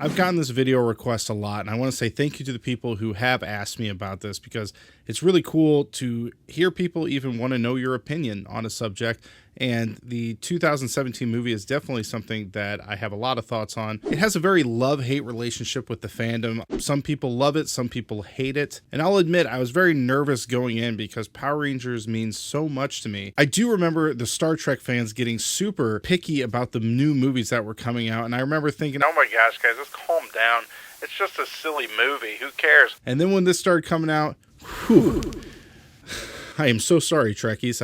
I've gotten this video request a lot, and I want to say thank you to the people who have asked me about this, because it's really cool to hear people even want to know your opinion on a subject. And the 2017 movie is definitely something that I have a lot of thoughts on. It has a very love-hate relationship with the fandom. Some people love it, some people hate it. And I'll admit, I was very nervous going in because Power Rangers means so much to me. I do remember the Star Trek fans getting super picky about the new movies that were coming out. And I remember thinking, oh my gosh, guys, just calm down. It's just a silly movie. Who cares? And then when this started coming out, whew, I am so sorry, Trekkies.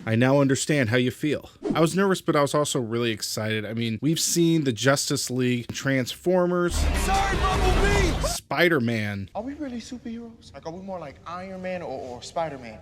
I now understand how you feel. I was nervous, but I was also really excited. I mean, we've seen the Justice League, Transformers, sorry, Bumblebee, Spider-Man. Are we really superheroes? Like, are we more like Iron Man or Spider-Man?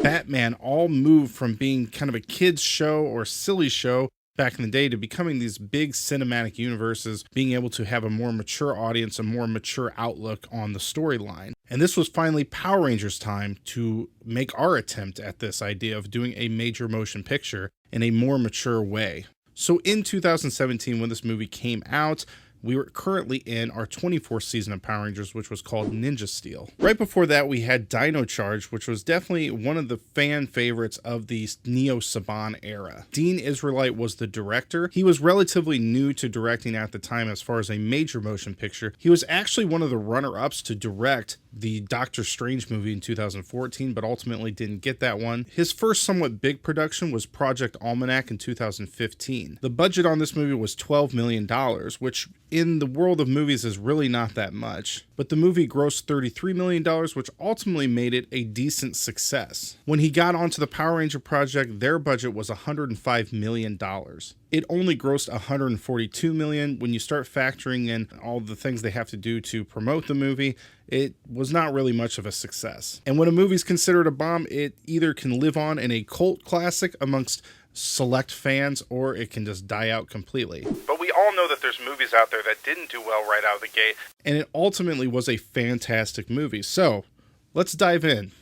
Batman all moved from being kind of a kid's show or silly show back in the day to becoming these big cinematic universes, being able to have a more mature audience, a more mature outlook on the storyline. And this was finally Power Rangers' time to make our attempt at this idea of doing a major motion picture in a more mature way. So in 2017, when this movie came out, we were currently in our 24th season of Power Rangers, which was called Ninja Steel. Right before that, we had Dino Charge, which was definitely one of the fan favorites of the Neo Saban era. Dean Israelite was the director. He was relatively new to directing at the time as far as a major motion picture. He was actually one of the runner-ups to direct the Doctor Strange movie in 2014, but ultimately didn't get that one. His first somewhat big production was Project Almanac in 2015. The budget on this movie was $12 million, which in the world of movies is really not that much, but the movie grossed $33 million, which ultimately made it a decent success. When he got onto the Power Ranger project, their budget was $105 million. It only grossed $142 million. When you start factoring in all the things they have to do to promote the movie, it was not really much of a success. And when a movie's considered a bomb, it either can live on in a cult classic amongst select fans, or it can just die out completely. But we all know that there's movies out there that didn't do well right out of the gate, and it ultimately was a fantastic movie. So let's dive in.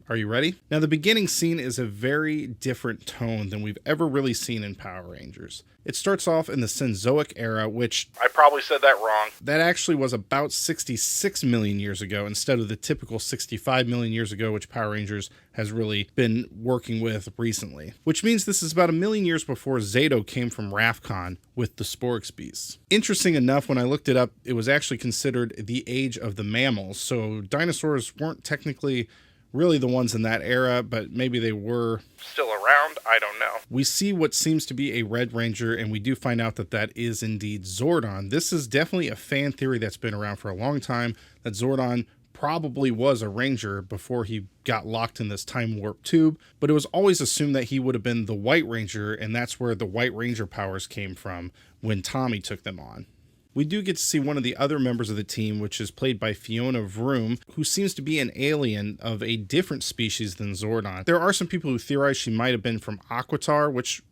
Are you ready? Now, the beginning scene is a very different tone than we've ever really seen in Power Rangers. It starts off in the Cenozoic era, which I probably said that wrong. That actually was about 66 million years ago instead of the typical 65 million years ago, which Power Rangers has really been working with recently. Which means this is about a million years before Zato came from Rafcon with the Sporix beasts. Interesting enough, when I looked it up, it was actually considered the age of the mammals, so dinosaurs weren't technically really the ones in that era, but maybe they were still around. I don't know. We see what seems to be a Red Ranger, and we do find out that that is indeed Zordon. This is definitely a fan theory that's been around for a long time, that Zordon probably was a Ranger before he got locked in this time warp tube, but it was always assumed that he would have been the White Ranger, and that's where the White Ranger powers came from when Tommy took them on. We do get to see one of the other members of the team, which is played by Fiona Vroom, who seems to be an alien of a different species than Zordon. There are some people who theorize she might have been from Aquitar, which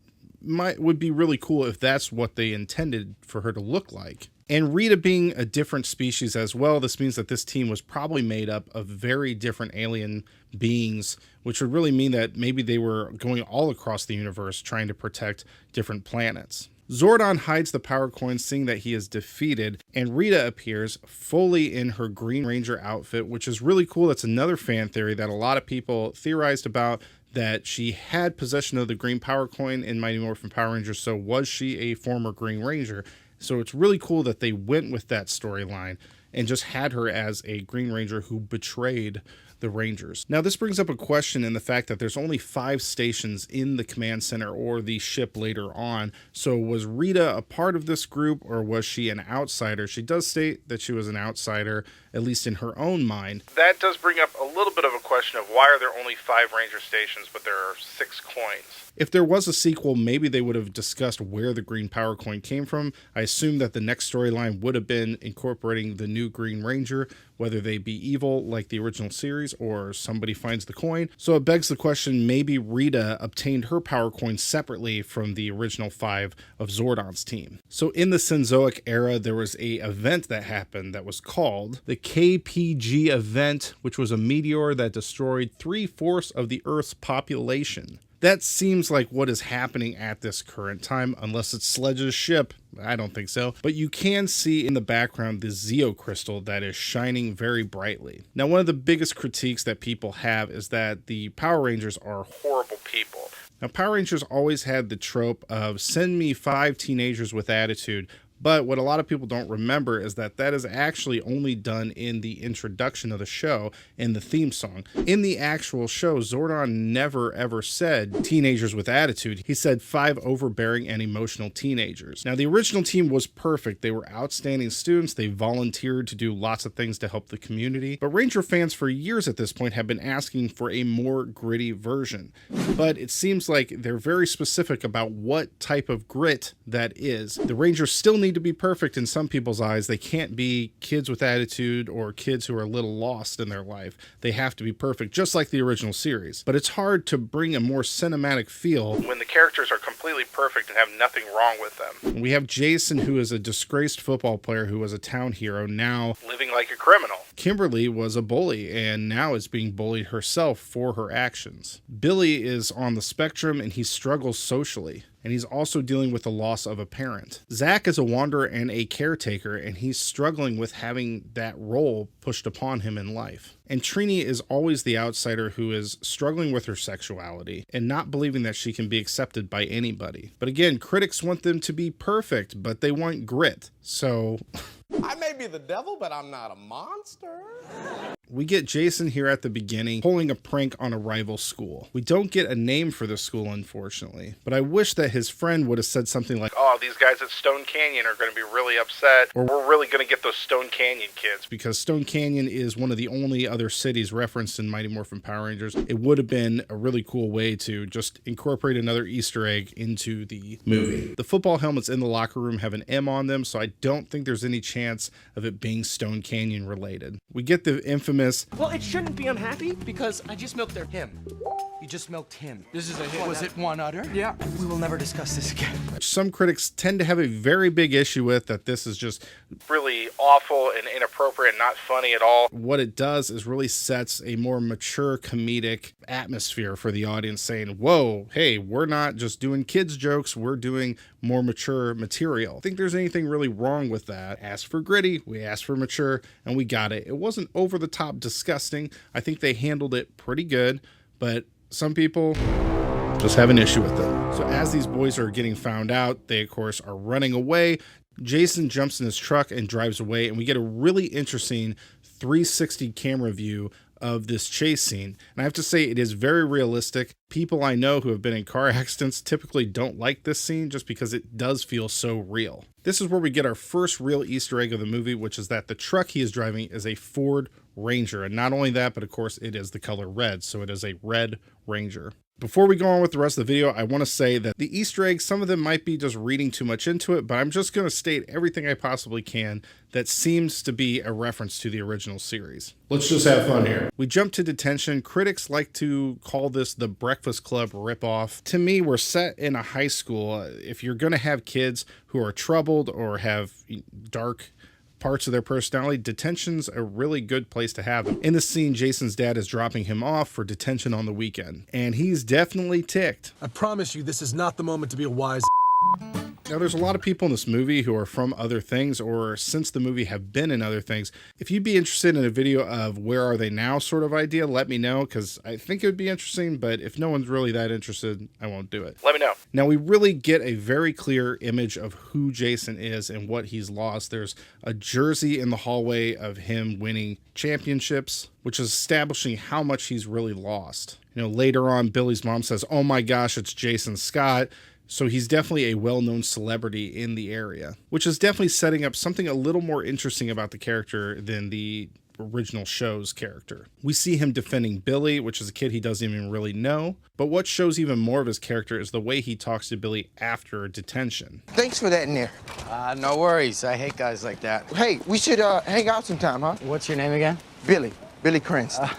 would be really cool if that's what they intended for her to look like. And Rita being a different species as well, this means that this team was probably made up of very different alien beings, which would really mean that maybe they were going all across the universe trying to protect different planets. Zordon hides the power coin, seeing that he is defeated, and Rita appears fully in her Green Ranger outfit, which is really cool. That's another fan theory that a lot of people theorized about, that she had possession of the green power coin in Mighty Morphin Power Rangers, so was she a former Green Ranger? So it's really cool that they went with that storyline and just had her as a Green Ranger who betrayed the Rangers. Now, this brings up a question in the fact that there's only 5 stations in the command center or the ship later on. So was Rita a part of this group, or was she an outsider? She does state that she was an outsider, at least in her own mind. That does bring up a little bit of a question of why are there only 5 Ranger stations, but there are 6 coins? If there was a sequel, maybe they would have discussed where the green power coin came from. I assume that the next storyline would have been incorporating the new Green Ranger, whether they be evil like the original series or somebody finds the coin. So it begs the question, maybe Rita obtained her power coin separately from the original 5 of Zordon's team. So in the Cenozoic era, there was a event that happened that was called the KPG event, which was a meteor that destroyed 3/4 of the Earth's population. That seems like what is happening at this current time, unless it's Sledge's ship. I don't think so. But you can see in the background the Zeo crystal that is shining very brightly. Now, one of the biggest critiques that people have is that the Power Rangers are horrible people. Now, Power Rangers always had the trope of send me 5 teenagers with attitude. But what a lot of people don't remember is that that is actually only done in the introduction of the show in the theme song. In the actual show, Zordon never ever said teenagers with attitude. He said 5 overbearing and emotional teenagers. Now, the original team was perfect. They were outstanding students. They volunteered to do lots of things to help the community. But Ranger fans for years at this point have been asking for a more gritty version. But it seems like they're very specific about what type of grit that is. The Rangers still need to be perfect in some people's eyes. They can't be kids with attitude or kids who are a little lost in their life. They have to be perfect, just like the original series. But it's hard to bring a more cinematic feel when the characters are completely perfect and have nothing wrong with them. We have Jason, who is a disgraced football player who was a town hero, now living like a criminal. Kimberly was a bully and now is being bullied herself for her actions. Billy is on the spectrum and he struggles socially. And he's also dealing with the loss of a parent. Zack is a wanderer and a caretaker, and he's struggling with having that role pushed upon him in life. And Trini is always the outsider who is struggling with her sexuality and not believing that she can be accepted by anybody. But again, critics want them to be perfect, but they want grit. So I may be the devil, but I'm not a monster. We get Jason here at the beginning pulling a prank on a rival school. We don't get a name for the school, unfortunately, but I wish that his friend would have said something like, oh, these guys at Stone Canyon are going to be really upset, or we're really going to get those Stone Canyon kids, because Stone Canyon is one of the only other cities referenced in Mighty Morphin Power Rangers. It would have been a really cool way to just incorporate another Easter egg into the movie. The football helmets in the locker room have an M on them, so I don't think there's any chance of it being Stone Canyon related. We get the infamous, well, it shouldn't be unhappy because I just milked their him. You just milked him. This is a hit. Was it one udder? Yeah. We will never discuss this again. Some critics tend to have a very big issue with that this is just really awful and inappropriate and not funny at all. What it does is really sets a more mature comedic atmosphere for the audience, saying, whoa, hey, we're not just doing kids jokes, we're doing more mature material. I don't think there's anything really wrong with that. Asked for gritty, we asked for mature, and we got it. It wasn't over the top disgusting. I think they handled it pretty good, but some people just have an issue with it. So as these boys are getting found out, they of course are running away. Jason jumps in his truck and drives away, and we get a really interesting 360 camera view of this chase scene. And I have to say, it is very realistic. People I know who have been in car accidents typically don't like this scene just because it does feel so real. This is where we get our first real Easter egg of the movie, which is that the truck he is driving is a Ford Ranger. And not only that, but of course it is the color red, so it is a red Ranger. Before we go on with the rest of the video, I want to say that the Easter eggs, some of them might be just reading too much into it, but I'm just going to state everything I possibly can that seems to be a reference to the original series. Let's just have fun here. We jump to Detention. Critics like to call this the Breakfast Club ripoff. To me, we're set in a high school. If you're going to have kids who are troubled or have dark parts of their personality, Detention's a really good place to have them. In the scene, Jason's dad is dropping him off for detention on the weekend, and he's definitely ticked. I promise you, this is not the moment to be a wise. Now, there's a lot of people in this movie who are from other things or since the movie have been in other things. If you'd be interested in a video of where are they now sort of idea, let me know, because I think it would be interesting, but if no one's really that interested, I won't do it. Let me know. Now, we really get a very clear image of who Jason is and what he's lost. There's a jersey in the hallway of him winning championships, which is establishing how much he's really lost. You know, later on, Billy's mom says, oh my gosh, it's Jason Scott. So he's definitely a well-known celebrity in the area, which is definitely setting up something a little more interesting about the character than the original show's character. We see him defending Billy, which is a kid he doesn't even really know. But what shows even more of his character is the way he talks to Billy after detention. Thanks for that in there. No worries. I hate guys like that. Hey, we should hang out sometime, huh? What's your name again? Billy Cranston.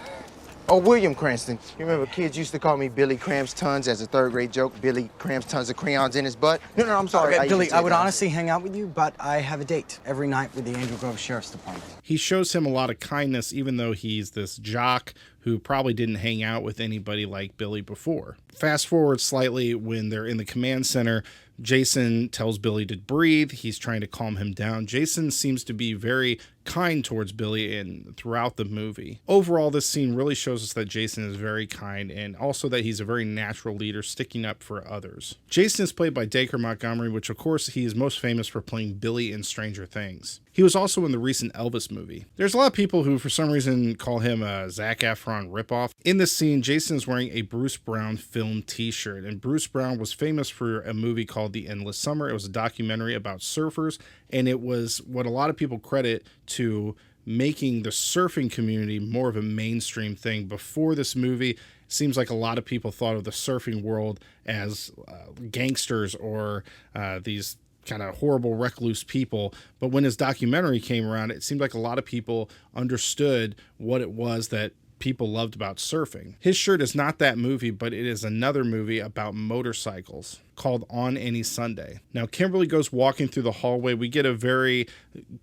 Oh, William Cranston. You remember kids used to call me Billy Crams Tons as a third grade joke? Billy Crams Tons of crayons in his butt? No, I'm sorry. Okay, Billy, I would honestly hang out with you, but I have a date every night with the Angel Grove Sheriff's Department. He shows him a lot of kindness, even though he's this jock who probably didn't hang out with anybody like Billy before. Fast forward slightly when they're in the command center, Jason tells Billy to breathe. He's trying to calm him down. Jason seems to be very kind towards Billy and throughout the movie. Overall, this scene really shows us that Jason is very kind and also that he's a very natural leader, sticking up for others. Jason is played by Dacre Montgomery, which of course he is most famous for playing Billy in Stranger Things. He was also in the recent Elvis movie. There's a lot of people who for some reason call him a Zac Efron ripoff. In this scene, Jason is wearing a Bruce Brown film t-shirt, and Bruce Brown was famous for a movie called The Endless Summer. It was a documentary about surfers, and it was what a lot of people credit to making the surfing community more of a mainstream thing. Before this movie, it seems like a lot of people thought of the surfing world as gangsters or these kind of horrible, recluse people. But when his documentary came around, it seemed like a lot of people understood what it was that people loved about surfing. His shirt is not that movie, but it is another movie about motorcycles called On Any Sunday. Now, Kimberly goes walking through the hallway. We get a very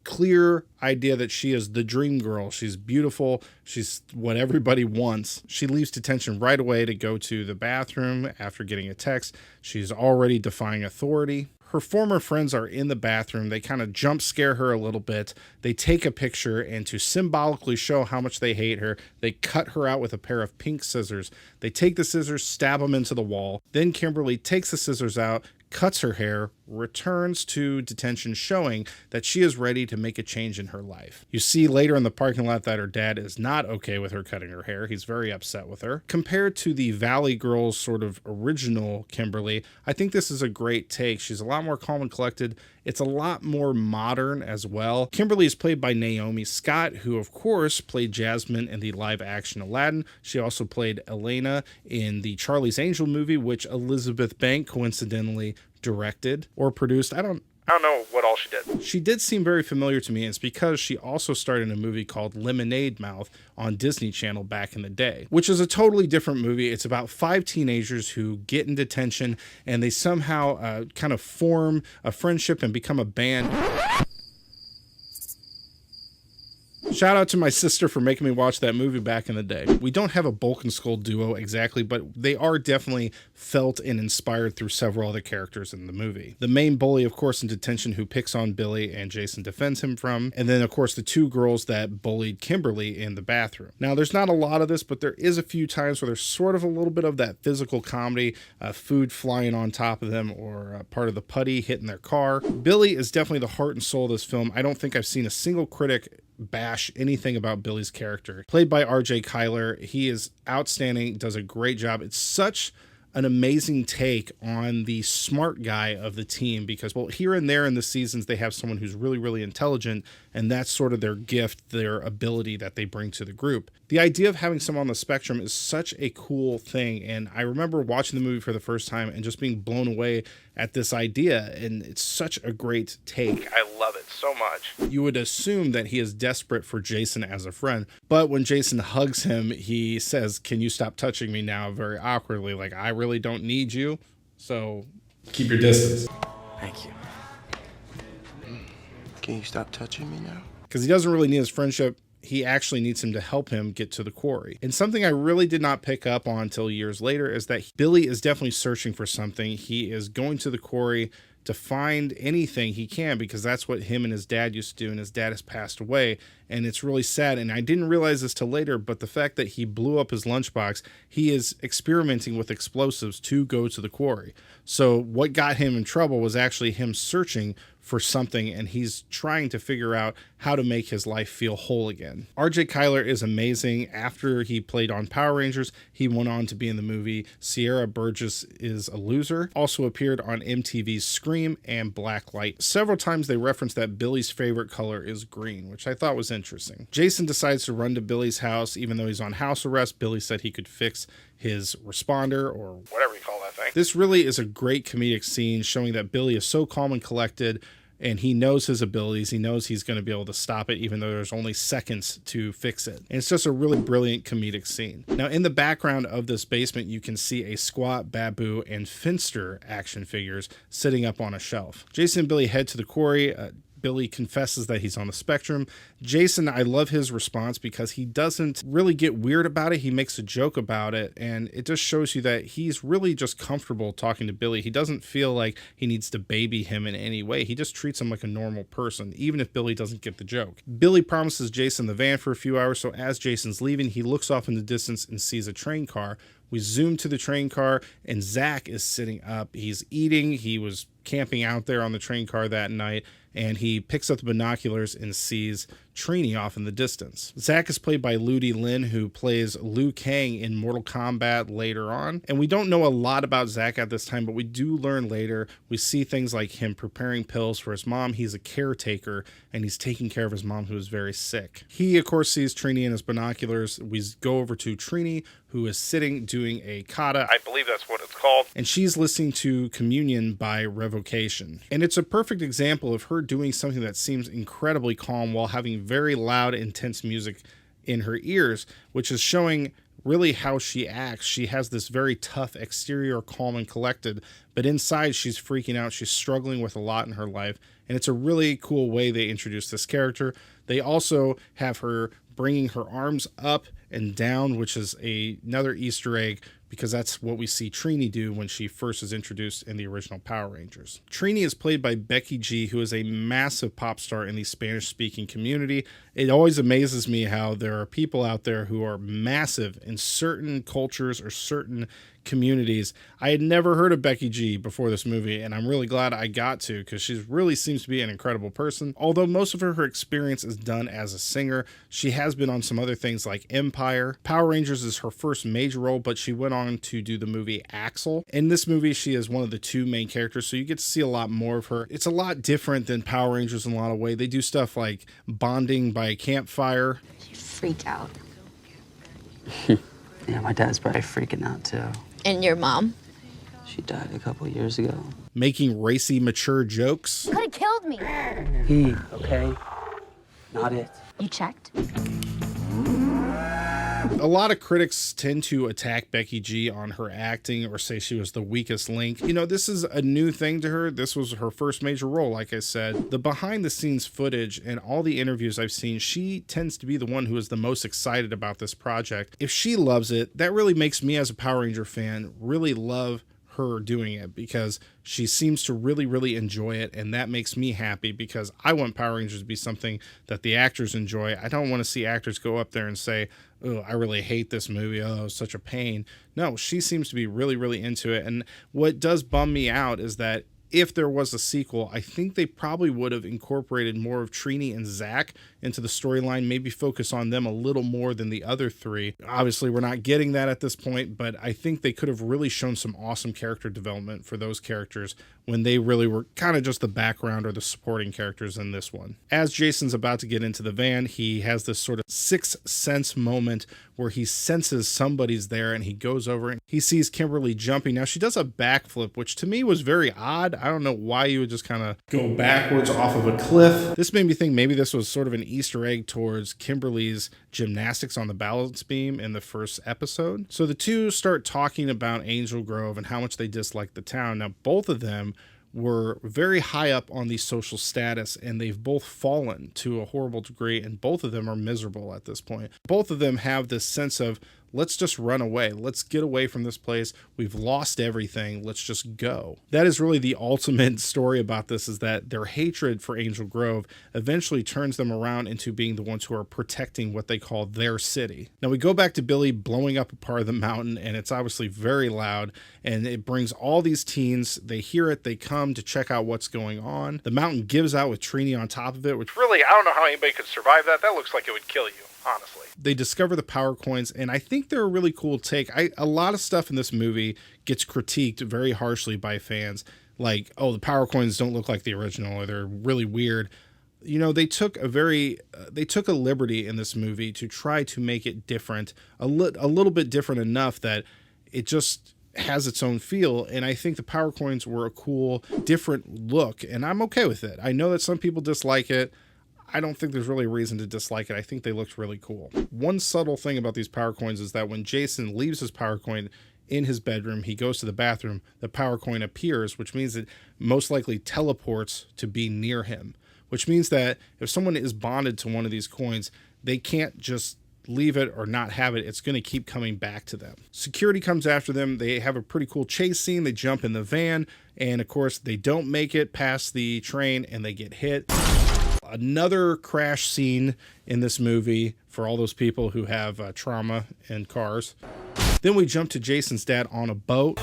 clear idea that she is the dream girl. She's beautiful. She's what everybody wants. She leaves detention right away to go to the bathroom after getting a text. She's already defying authority. Her former friends are in the bathroom. They kind of jump scare her a little bit. They take a picture, and to symbolically show how much they hate her, they cut her out with a pair of pink scissors. They take the scissors, stab them into the wall. Then Kimberly takes the scissors out, cuts her hair, returns to detention, showing that she is ready to make a change in her life. You see later in the parking lot that her dad is not okay with her cutting her hair. He's very upset with her. Compared to the Valley Girls sort of original Kimberly, I think this is a great take. She's a lot more calm and collected. It's a lot more modern as well. Kimberly is played by Naomi Scott, who of course played Jasmine in the live action Aladdin. She also played Elena in the Charlie's Angel movie, which Elizabeth Bank coincidentally directed or produced. I don't know what all she did. She did seem very familiar to me, and it's because she also starred in a movie called Lemonade Mouth on Disney Channel back in the day, which is a totally different movie. It's about 5 teenagers who get in detention, and they somehow kind of form a friendship and become a band. Shout out to my sister for making me watch that movie back in the day. We don't have a Bulk and Skull duo exactly, but they are definitely felt and inspired through several other characters in the movie. The main bully, of course, in detention who picks on Billy and Jason defends him from, and then of course the 2 girls that bullied Kimberly in the bathroom. Now there's not a lot of this, but there is a few times where there's sort of a little bit of that physical comedy, food flying on top of them or part of the putty hitting their car. Billy is definitely the heart and soul of this film. I don't think I've seen a single critic bash anything about Billy's character. Played by RJ Kyler, he is outstanding, does a great job. It's such an amazing take on the smart guy of the team because, well, here and there in the seasons, they have someone who's really, really intelligent, and that's sort of their gift, their ability that they bring to the group. The idea of having someone on the spectrum is such a cool thing, and I remember watching the movie for the first time and just being blown away at this idea, and it's such a great take. I love it so much. You would assume that he is desperate for Jason as a friend, but when Jason hugs him, he says, "Can you stop touching me now?" very awkwardly, like, I really don't need you, so keep your distance. Thank you. Can you stop touching me now? Because he doesn't really need his friendship. He actually needs him to help him get to the quarry. And something I really did not pick up on until years later is that Billy is definitely searching for something. He is going to the quarry to find anything he can because that's what him and his dad used to do, and his dad has passed away, and it's really sad. And I didn't realize this till later, but the fact that he blew up his lunchbox, he is experimenting with explosives to go to the quarry. So what got him in trouble was actually him searching for something, and he's trying to figure out how to make his life feel whole again. RJ Kyler is amazing. After he played on Power Rangers, he went on to be in the movie Sierra Burgess is a Loser. Also appeared on MTV's Scream and Blacklight. Several times they referenced that Billy's favorite color is green, which I thought was interesting. Jason decides to run to Billy's house. Even though he's on house arrest, Billy said he could fix his responder or whatever you call that thing. This really is a great comedic scene showing that Billy is so calm and collected and he knows his abilities. He knows he's going to be able to stop it, even though there's only seconds to fix it. And it's just a really brilliant comedic scene. Now, in the background of this basement, you can see a Squat, Babu, and Finster action figures sitting up on a shelf. Jason and Billy head to the quarry. Billy confesses that he's on the spectrum. Jason, I love his response because he doesn't really get weird about it. He makes a joke about it, and it just shows you that he's really just comfortable talking to Billy. He doesn't feel like he needs to baby him in any way. He just treats him like a normal person, even if Billy doesn't get the joke. Billy promises Jason the van for a few hours, so as Jason's leaving, he looks off in the distance and sees a train car. We zoom to the train car, and Zack is sitting up. He's eating. He was camping out there on the train car that night, and he picks up the binoculars and sees Trini off in the distance. Zack is played by LInn, who plays Liu Kang in Mortal Kombat later on. And we don't know a lot about Zack at this time, but we do learn later. We see things like him preparing pills for his mom. He's a caretaker, and he's taking care of his mom, who is very sick. He, of course, sees Trini in his binoculars. We go over to Trini, who is sitting doing a kata. I believe that's what it's called. And she's listening to Communion by Revocation. And it's a perfect example of her doing something that seems incredibly calm while having very loud, intense music in her ears, which is showing really how she acts. She has this very tough exterior, calm and collected, but inside she's freaking out. She's struggling with a lot in her life, and it's a really cool way they introduce this character. They also have her bringing her arms up and down, which is another Easter egg, because that's what we see Trini do when she first is introduced in the original Power Rangers. Trini is played by Becky G, who is a massive pop star in the Spanish-speaking community. It always amazes me how there are people out there who are massive in certain cultures or certain communities. I had never heard of Becky G before this movie, and I'm really glad I got to, because she really seems to be an incredible person. Although most of her experience is done as a singer, she has been on some other things like Empire. Power Rangers is her first major role, but she went on to do the movie Axel. In this movie, she is one of the two main characters, so you get to see a lot more of her. It's a lot different than Power Rangers in a lot of ways. They do stuff like bonding by a campfire. You freak out. Yeah, my dad's probably freaking out too. And your mom? She died a couple years ago. Making racy, mature jokes. You could have killed me. He, okay? Not it. You checked? A lot of critics tend to attack Becky G on her acting or say she was the weakest link. You know, this is a new thing to her. This was her first major role, like I said. The behind the scenes footage and all the interviews I've seen, she tends to be the one who is the most excited about this project. If she loves it, that really makes me as a Power Ranger fan really love her doing it, because she seems to really enjoy it, and that makes me happy, because I want Power Rangers to be something that the actors enjoy. I don't want to see actors go up there and say, oh, I really hate this movie, oh, it's such a pain. No, she seems to be really into it. And what does bum me out is that if there was a sequel, I think they probably would have incorporated more of Trini and Zack into the storyline, maybe focus on them a little more than the other three. Obviously, we're not getting that at this point, but I think they could have really shown some awesome character development for those characters when they really were kind of just the background or the supporting characters in this one. As Jason's about to get into the van, he has this sort of sixth sense moment where he senses somebody's there, and he goes over and he sees Kimberly jumping. Now, she does a backflip, which to me was very odd. I don't know why you would just kind of go backwards off of a cliff. This made me think maybe this was sort of an Easter egg towards Kimberly's gymnastics on the balance beam in the first episode. So the two start talking about Angel Grove and how much they dislike the town. Now, both of them were very high up on the social status, and they've both fallen to a horrible degree, and both of them are miserable at this point. Both of them have this sense of, let's just run away. Let's get away from this place. We've lost everything. Let's just go. That is really the ultimate story about this, is that their hatred for Angel Grove eventually turns them around into being the ones who are protecting what they call their city. Now we go back to Billy blowing up a part of the mountain, and it's obviously very loud, and it brings all these teens. They hear it. They come to check out what's going on. The mountain gives out with Trini on top of it, which really, I don't know how anybody could survive that. That looks like it would kill you, honestly. They discover the power coins, and I think they're a really cool take. A lot of stuff in this movie gets critiqued very harshly by fans, like, oh, the power coins don't look like the original, or they're really weird. You know, they took a liberty in this movie to try to make it different, a little bit different enough that it just has its own feel, and I think the power coins were a cool, different look, and I'm okay with it. I know that some people dislike it. I don't think there's really a reason to dislike it. I think they looked really cool. One subtle thing about these power coins is that when Jason leaves his power coin in his bedroom, he goes to the bathroom, the power coin appears, which means it most likely teleports to be near him, which means that if someone is bonded to one of these coins, they can't just leave it or not have it. It's going to keep coming back to them. Security comes after them. They have a pretty cool chase scene. They jump in the van, and of course they don't make it past the train and they get hit. Another crash scene in this movie for all those people who have trauma in cars. Then we jump to Jason's dad on a boat.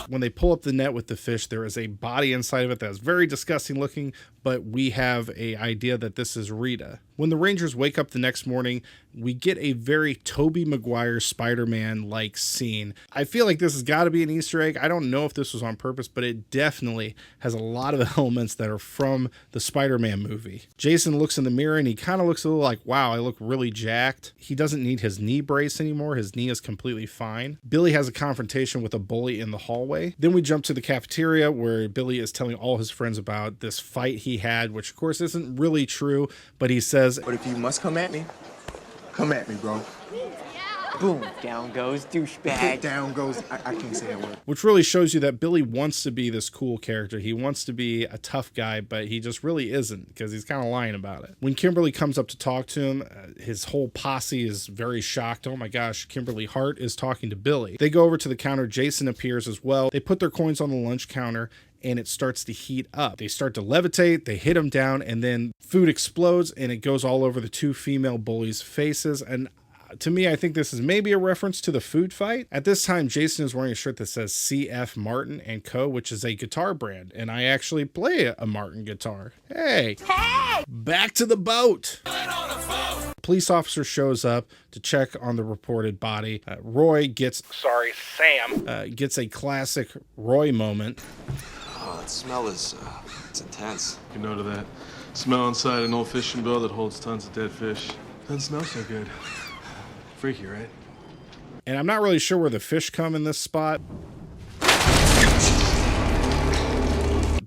When they pull up the net with the fish, there is a body inside of it that's very disgusting looking, but we have an idea that this is Rita. When the Rangers wake up the next morning, we get a very Tobey Maguire Spider-Man-like scene. I feel like this has got to be an Easter egg. I don't know if this was on purpose, but it definitely has a lot of elements that are from the Spider-Man movie. Jason looks in the mirror and he kind of looks a little like, wow, I look really jacked. He doesn't need his knee brace anymore. His knee is completely fine. Billy has a confrontation with a bully in the hallway. Then we jump to the cafeteria where Billy is telling all his friends about this fight he had, which of course isn't really true, but he says, But if you must come at me, bro. Boom, down goes douchebag. Down goes, I can't say that word. which really shows you that Billy wants to be this cool character. He wants to be a tough guy, but he just really isn't because he's kind of lying about it. When Kimberly comes up to talk to him, his whole posse is very shocked. Oh my gosh, Kimberly Hart is talking to Billy. They go over to the counter. Jason appears as well. They put their coins on the lunch counter and it starts to heat up. They start to levitate, they hit them down, and then food explodes and it goes all over the two female bullies' faces. And to me, I think this is maybe a reference to the food fight. At this time, Jason is wearing a shirt that says CF Martin & Co., which is a guitar brand, and I actually play a Martin guitar. Hey! Back to the boat! Police officer shows up to check on the reported body. Sam gets a classic Roy moment. Oh, that smell is, it's intense. You know to that. Smell inside an old fishing boat that holds tons of dead fish. Doesn't smell so good. Freaky, right? And I'm not really sure where the fish come in this spot,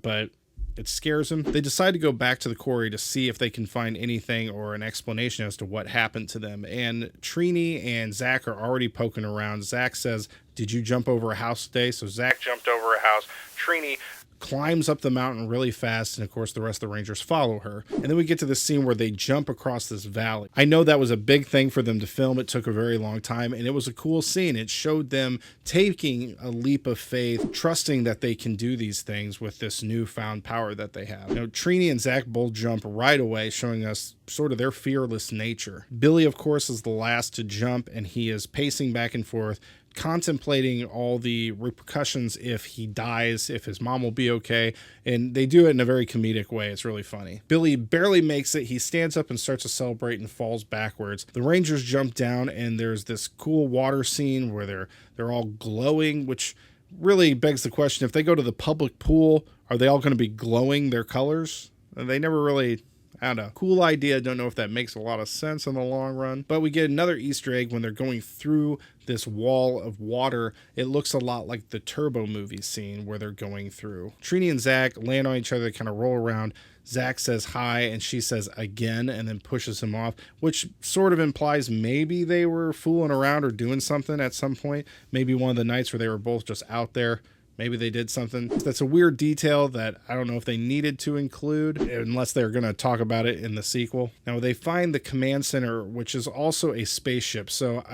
but it scares him. They decide to go back to the quarry to see if they can find anything or an explanation as to what happened to them. And Trini and Zack are already poking around. Zack says, "Did you jump over a house today?" So Zack jumped over a house. Trini climbs up the mountain really fast, and of course the rest of the Rangers follow her. And then we get to the scene where they jump across this valley. I know that was a big thing for them to film. It took a very long time, and it was a cool scene. It showed them taking a leap of faith, trusting that they can do these things with this newfound power that they have. You know, Trini and Zack both jump right away, showing us sort of their fearless nature. Billy, of course, is the last to jump, and he is pacing back and forth, contemplating all the repercussions if he dies, if his mom will be okay, and they do it in a very comedic way. It's really funny. Billy barely makes it. He stands up and starts to celebrate and falls backwards. The Rangers jump down, and there's this cool water scene where they're all glowing, which really begs the question, if they go to the public pool, are they all going to be glowing their colors? They never really... I don't know. Cool idea. Don't know if that makes a lot of sense in the long run. But we get another Easter egg when they're going through this wall of water. It looks a lot like the Turbo movie scene where they're going through. Trini and Zack land on each other. They kind of roll around. Zack says hi, and she says again, and then pushes him off, which sort of implies maybe they were fooling around or doing something at some point. Maybe one of the nights where they were both just out there. Maybe they did something. That's a weird detail that I don't know if they needed to include unless they're going to talk about it in the sequel. Now, they find the command center, which is also a spaceship. So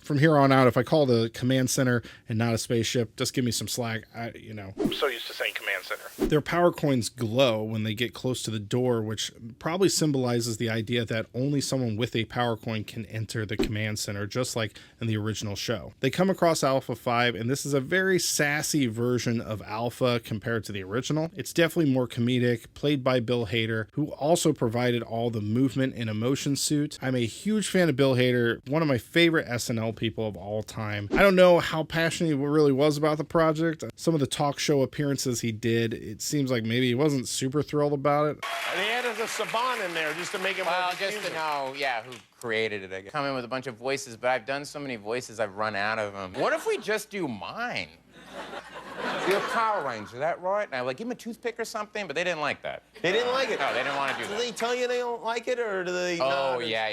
from here on out, if I call the command center and not a spaceship, just give me some slack. I'm so used to saying command center. Their power coins glow when they get close to the door, which probably symbolizes the idea that only someone with a power coin can enter the command center, just like in the original show. They come across Alpha 5, and this is a very sassy version of Alpha compared to the original. It's definitely more comedic, played by Bill Hader, who also provided all the movement and emotion suit. I'm a huge fan of Bill Hader, one of my favorite SNL channel people of all time. I don't know how passionate he really was about the project. Some of the talk show appearances he did, it seems like maybe he wasn't super thrilled about it. And he added a Saban in there just to make it more confusing. Just to know, yeah, who created it, I guess. Come in with a bunch of voices, but I've done so many voices, I've run out of them. What if we just do mine? You're a Power Ranger, is that right? And I like, give him a toothpick or something, but they didn't like that. They didn't like it? No, they didn't want to do that. Do they tell you they don't like it, or do they Oh, not? yeah.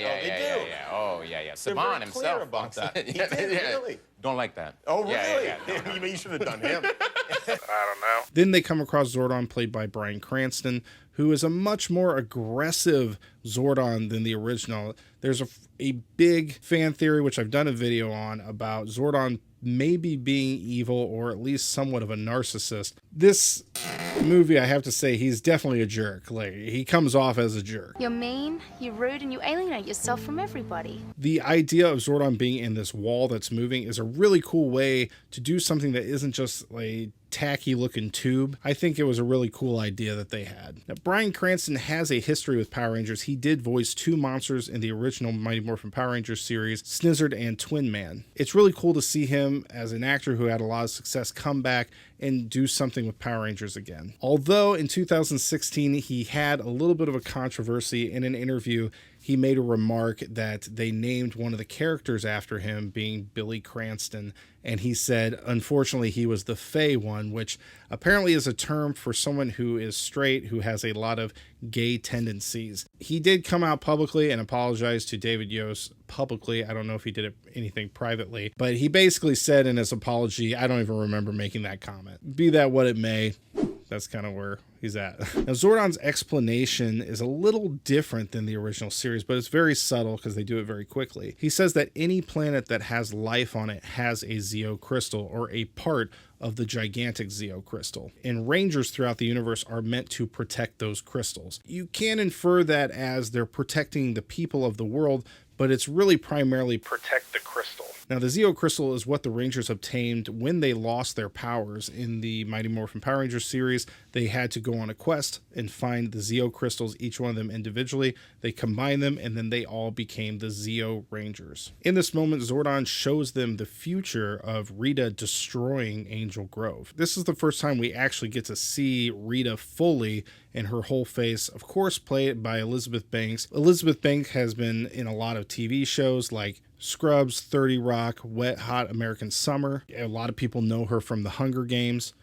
Oh, yeah. Saban himself Clear about that. He did, really? Don't like that. Oh, really? Yeah. No. You should have done him. I don't know. Then they come across Zordon, played by Bryan Cranston, who is a much more aggressive Zordon than the original. There's a big fan theory, which I've done a video on, about Zordon maybe being evil or at least somewhat of a narcissist. This movie, I have to say, he's definitely a jerk. Like, he comes off as a jerk. You're mean, you're rude, and you alienate yourself from everybody. The idea of Zordon being in this wall that's moving is a really cool way to do something that isn't just a tacky looking tube. I think it was a really cool idea that they had. Now, Bryan Cranston has a history with Power Rangers. He did voice two monsters in the original Mighty Morphin Power Rangers series, Snizzard and Twin Man. It's really cool to see him as an actor who had a lot of success come back and do something with Power Rangers again. Although in 2016 he had a little bit of a controversy. In an interview, he made a remark that they named one of the characters after him, being Billy Cranston, and he said unfortunately he was the Fey one, which apparently is a term for someone who is straight, who has a lot of gay tendencies. He did come out publicly and apologize to David Yost publicly. I don't know if he did anything privately, but he basically said in his apology, I don't even remember making that comment. Be that what it may, that's kind of where he's at. Now, Zordon's explanation is a little different than the original series, but it's very subtle because they do it very quickly. He says that any planet that has life on it has a Zeo crystal, or a part of the gigantic Zeo crystal, and Rangers throughout the universe are meant to protect those crystals. You can infer that as they're protecting the people of the world, but it's really primarily protect the crystal. Now, the Zeo crystal is what the Rangers obtained when they lost their powers. In the Mighty Morphin Power Rangers series, they had to go on a quest and find the Zeo crystals, each one of them individually. They combined them, and then they all became the Zeo Rangers. In this moment, Zordon shows them the future of Rita destroying Angel Grove. This is the first time we actually get to see Rita fully and her whole face, of course, played by Elizabeth Banks. Elizabeth Banks has been in a lot of TV shows like Scrubs, 30 Rock, Wet Hot American Summer. A lot of people know her from The Hunger Games,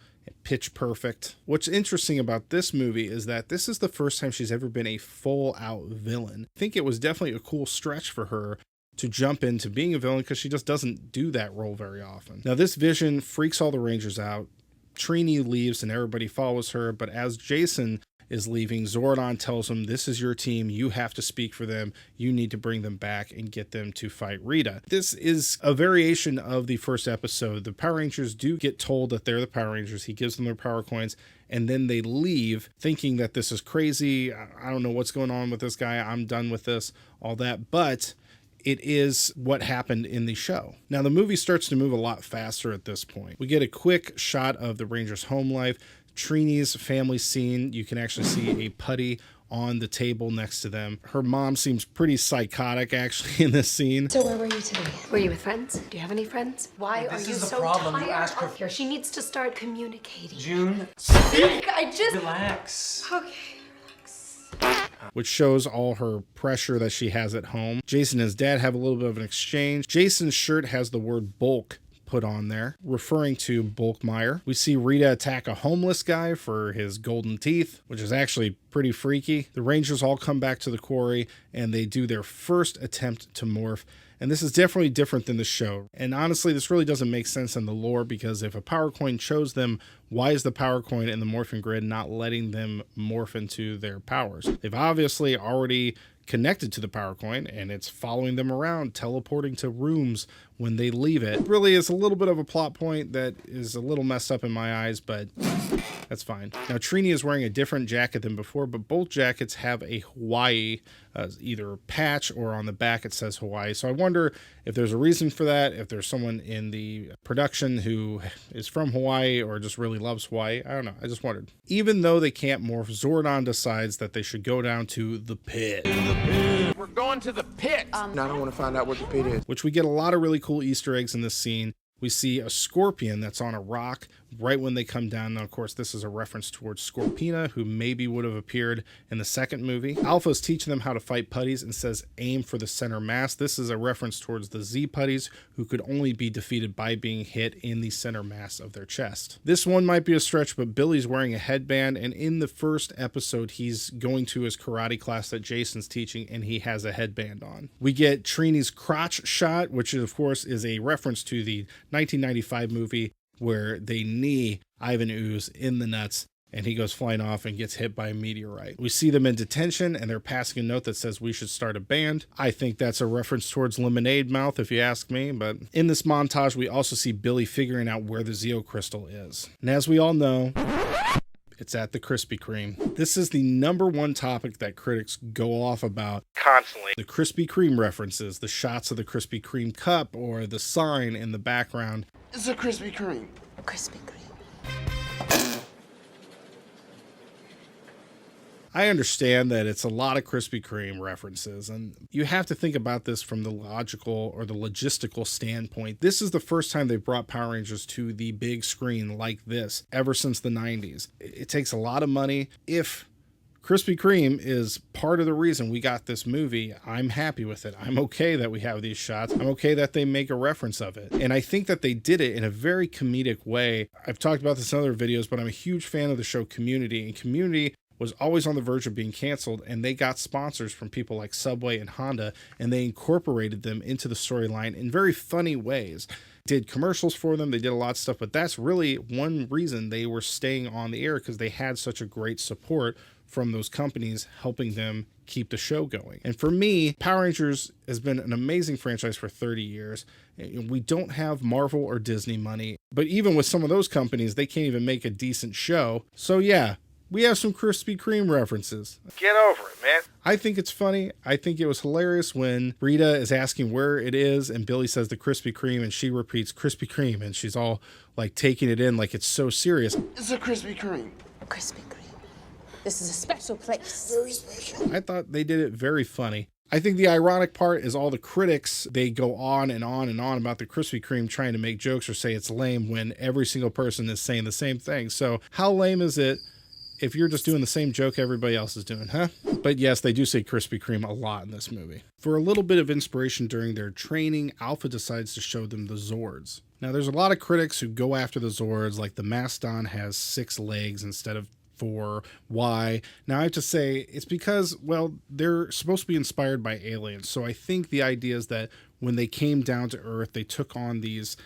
Pitch Perfect. What's interesting about this movie is that this is the first time she's ever been a full-out villain. I think it was definitely a cool stretch for her to jump into being a villain because she just doesn't do that role very often. Now, this vision freaks all the Rangers out. Trini leaves and everybody follows her, but as Jason is leaving, Zordon tells him, this is your team, you have to speak for them, you need to bring them back and get them to fight Rita. This is a variation of the first episode. The Power Rangers do get told that they're the Power Rangers. He gives them their power coins, and then they leave thinking that this is crazy. I don't know what's going on with this guy, I'm done with this, all that, but it is what happened in the show. Now, the movie starts to move a lot faster at this point. We get a quick shot of the Rangers' home life, Trini's family scene. You can actually see a putty on the table next to them. Her mom seems pretty psychotic, actually, in this scene. So where were you today? Were you with friends? Do you have any friends? Why are you so tired? You ask her. Here, she needs to start communicating. June, Speak! I just... relax. Okay. Which shows all her pressure that she has at home. Jason and his dad have a little bit of an exchange. Jason's shirt has the word bulk put on there, referring to Bulkmeyer. We see Rita attack a homeless guy for his golden teeth, which is actually pretty freaky. The Rangers all come back to the quarry and they do their first attempt to morph. And this is definitely different than the show. And honestly, this really doesn't make sense in the lore, because if a power coin chose them, why is the power coin in the morphing grid not letting them morph into their powers? They've obviously already connected to the power coin and it's following them around, teleporting to rooms when they leave it. It really is a little bit of a plot point that is a little messed up in my eyes, but that's fine. Now, Trini is wearing a different jacket than before, but both jackets have a Hawaii, either patch or on the back it says Hawaii. So I wonder if there's a reason for that, if there's someone in the production who is from Hawaii or just really loves Hawaii. I don't know. I just wondered. Even though they can't morph, Zordon decides that they should go down to the pit. We're going to the pit. No, I don't want to find out what the pit is. Which we get a lot of really cool Easter eggs in this scene. We see a scorpion that's on a rock right when they come down. Now, of course, this is a reference towards Scorpina, who maybe would have appeared in the second movie. Alpha's teaching them how to fight putties and says aim for the center mass. This is a reference towards the Z putties, who could only be defeated by being hit in the center mass of their chest. This one might be a stretch, but Billy's wearing a headband, and in the first episode, he's going to his karate class that Jason's teaching, and he has a headband on. We get Trini's crotch shot, which of course is a reference to the 1995 movie where they knee Ivan Ooze in the nuts and he goes flying off and gets hit by a meteorite. We see them in detention and they're passing a note that says we should start a band. I think that's a reference towards Lemonade Mouth if you ask me, but in this montage we also see Billy figuring out where the Zeo crystal is. And as we all know, it's at the Krispy Kreme. This is the #1 topic that critics go off about constantly. The Krispy Kreme references, the shots of the Krispy Kreme cup or the sign in the background. It's a Krispy Kreme. Krispy Kreme. I understand that it's a lot of Krispy Kreme references, and you have to think about this from the logical or the logistical standpoint. This is the first time they've brought Power Rangers to the big screen like this ever since the 90s. It takes a lot of money. If Krispy Kreme is part of the reason we got this movie, I'm happy with it. I'm okay that we have these shots. I'm okay that they make a reference of it. And I think that they did it in a very comedic way. I've talked about this in other videos, but I'm a huge fan of the show Community, and Community was always on the verge of being canceled, and they got sponsors from people like Subway and Honda, and they incorporated them into the storyline in very funny ways. Did commercials for them, they did a lot of stuff, but that's really one reason they were staying on the air, because they had such a great support from those companies helping them keep the show going. And for me, Power Rangers has been an amazing franchise for 30 years. We don't have Marvel or Disney money, but even with some of those companies, they can't even make a decent show. So yeah, we have some Krispy Kreme references. Get over it, man. I think it's funny. I think it was hilarious when Rita is asking where it is and Billy says the Krispy Kreme and she repeats Krispy Kreme and she's all like taking it in like it's so serious. It's a Krispy Kreme. Krispy Kreme. This is a special place. Very special. I thought they did it very funny. I think the ironic part is all the critics, they go on and on and on about the Krispy Kreme trying to make jokes or say it's lame when every single person is saying the same thing. So how lame is it if you're just doing the same joke everybody else is doing, huh? But yes, they do say Krispy Kreme a lot in this movie. For a little bit of inspiration during their training, Alpha decides to show them the Zords. Now, there's a lot of critics who go after the Zords, like the Mastodon has 6 legs instead of 4. Why? Now, I have to say, it's because, well, they're supposed to be inspired by aliens. So I think the idea is that when they came down to Earth, they took on these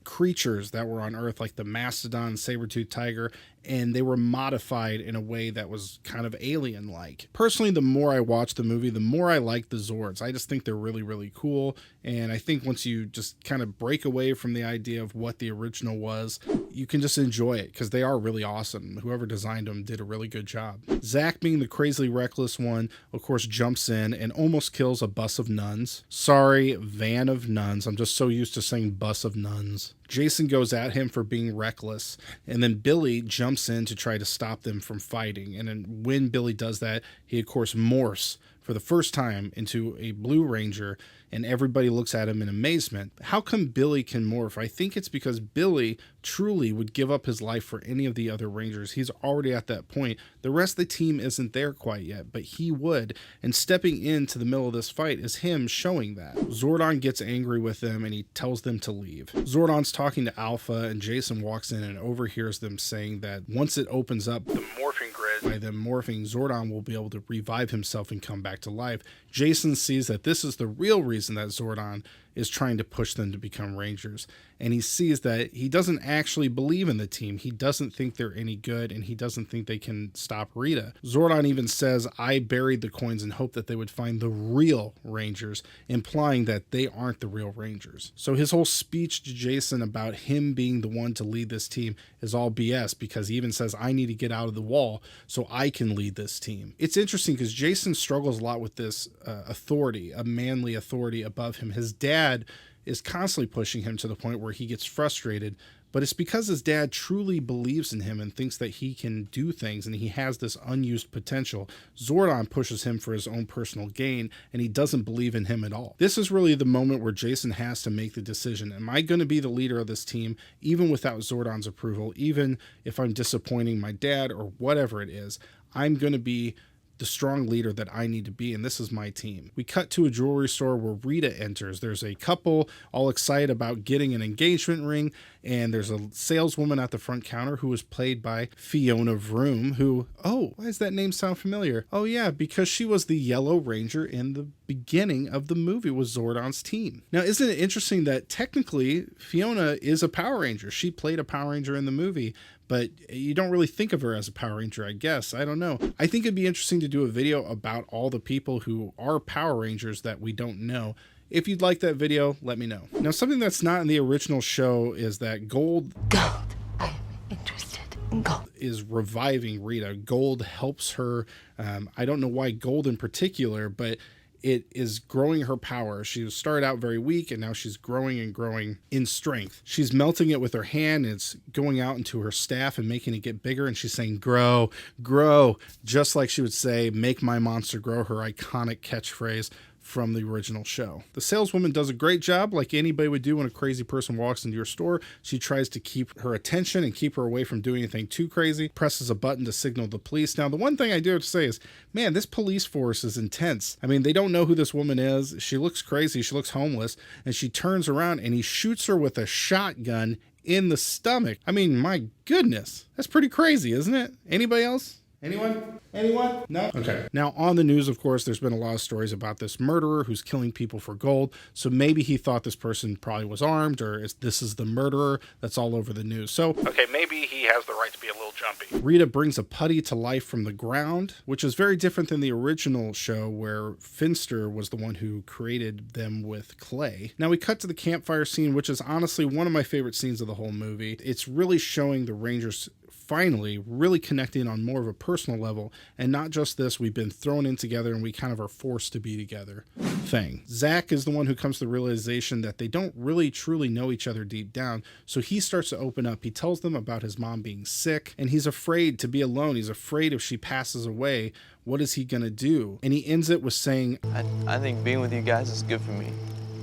creatures that were on Earth, like the Mastodon, saber-toothed tiger, and they were modified in a way that was kind of alien-like. Personally, the more I watch the movie, the more I like the Zords. I just think they're really, really cool, and I think once you just kind of break away from the idea of what the original was, you can just enjoy it, because they are really awesome. Whoever designed them did a really good job. Zack, being the crazily reckless one, of course, jumps in and almost kills a bus of nuns. Sorry, van of nuns. I'm just so used to saying bus of nuns. Jason goes at him for being reckless, and then Billy jumps in to try to stop them from fighting. And then when Billy does that, he of course morphs for the first time into a Blue Ranger, and everybody looks at him in amazement. How come Billy can morph? I think it's because Billy truly would give up his life for any of the other Rangers. He's already at that point. The rest of the team isn't there quite yet, but he would. And stepping into the middle of this fight is him showing that. Zordon gets angry with them and he tells them to leave. Zordon's talking to Alpha, and Jason walks in and overhears them saying that once it opens up the morphing grid, by them morphing, Zordon will be able to revive himself and come back to life. Jason sees that this is the real reason that Zordon is trying to push them to become Rangers. And he sees that he doesn't actually believe in the team. He doesn't think they're any good, and he doesn't think they can stop Rita. Zordon even says, I buried the coins in hope that they would find the real Rangers, implying that they aren't the real Rangers. So his whole speech to Jason about him being the one to lead this team is all BS, because he even says, I need to get out of the wall so I can lead this team. It's interesting because Jason struggles a lot with this authority, a manly authority above him. His dad is constantly pushing him to the point where he gets frustrated, but it's because his dad truly believes in him and thinks that he can do things and he has this unused potential. Zordon pushes him for his own personal gain, and he doesn't believe in him at all. This is really the moment where Jason has to make the decision. Am I going to be the leader of this team, even without Zordon's approval, even if I'm disappointing my dad or whatever it is? I'm going to be the strong leader that I need to be, and this is my team. We cut to a jewelry store where Rita enters. There's a couple all excited about getting an engagement ring, and there's a saleswoman at the front counter who was played by Fiona Vroom, who, oh, why does that name sound familiar? Oh yeah, because she was the Yellow Ranger in the beginning of the movie with Zordon's team. Now, isn't it interesting that technically Fiona is a Power Ranger? She played a Power Ranger in the movie, but you don't really think of her as a Power Ranger, I guess. I don't know. I think it'd be interesting to do a video about all the people who are Power Rangers that we don't know. If you'd like that video, let me know. Now, something that's not in the original show is that Gold I'm interested in Gold is reviving Rita. Gold helps her. I don't know why Gold in particular, but it is growing her power. She started out very weak, and now she's growing and growing in strength. She's melting it with her hand, and it's going out into her staff and making it get bigger, and she's saying, grow, grow, just like she would say, make my monster grow, her iconic catchphrase from the original show. The saleswoman does a great job, like anybody would do when a crazy person walks into your store. She tries to keep her attention and keep her away from doing anything too crazy, presses a button to signal the police. Now, the one thing I do have to say is, man, this police force is intense. I mean, they don't know who this woman is. She looks crazy. She looks homeless, and she turns around and he shoots her with a shotgun in the stomach. I mean, my goodness, that's pretty crazy, isn't it? Anybody else? Anyone? Anyone? No? Okay. Now, on the news, of course, there's been a lot of stories about this murderer who's killing people for gold. So maybe he thought this person probably was armed, or this is the murderer. That's all over the news. So, okay, maybe he has the right to be a little jumpy. Rita brings a putty to life from the ground, which is very different than the original show where Finster was the one who created them with clay. Now, we cut to the campfire scene, which is honestly one of my favorite scenes of the whole movie. It's really showing the Rangers finally really connecting on more of a personal level, and not just this, we've been thrown in together and we kind of are forced to be together thing. Zack is the one who comes to the realization that they don't really truly know each other deep down, so he starts to open up. He tells them about his mom being sick, and he's afraid to be alone. He's afraid if she passes away, what is he gonna do? And he ends it with saying, I think being with you guys is good for me.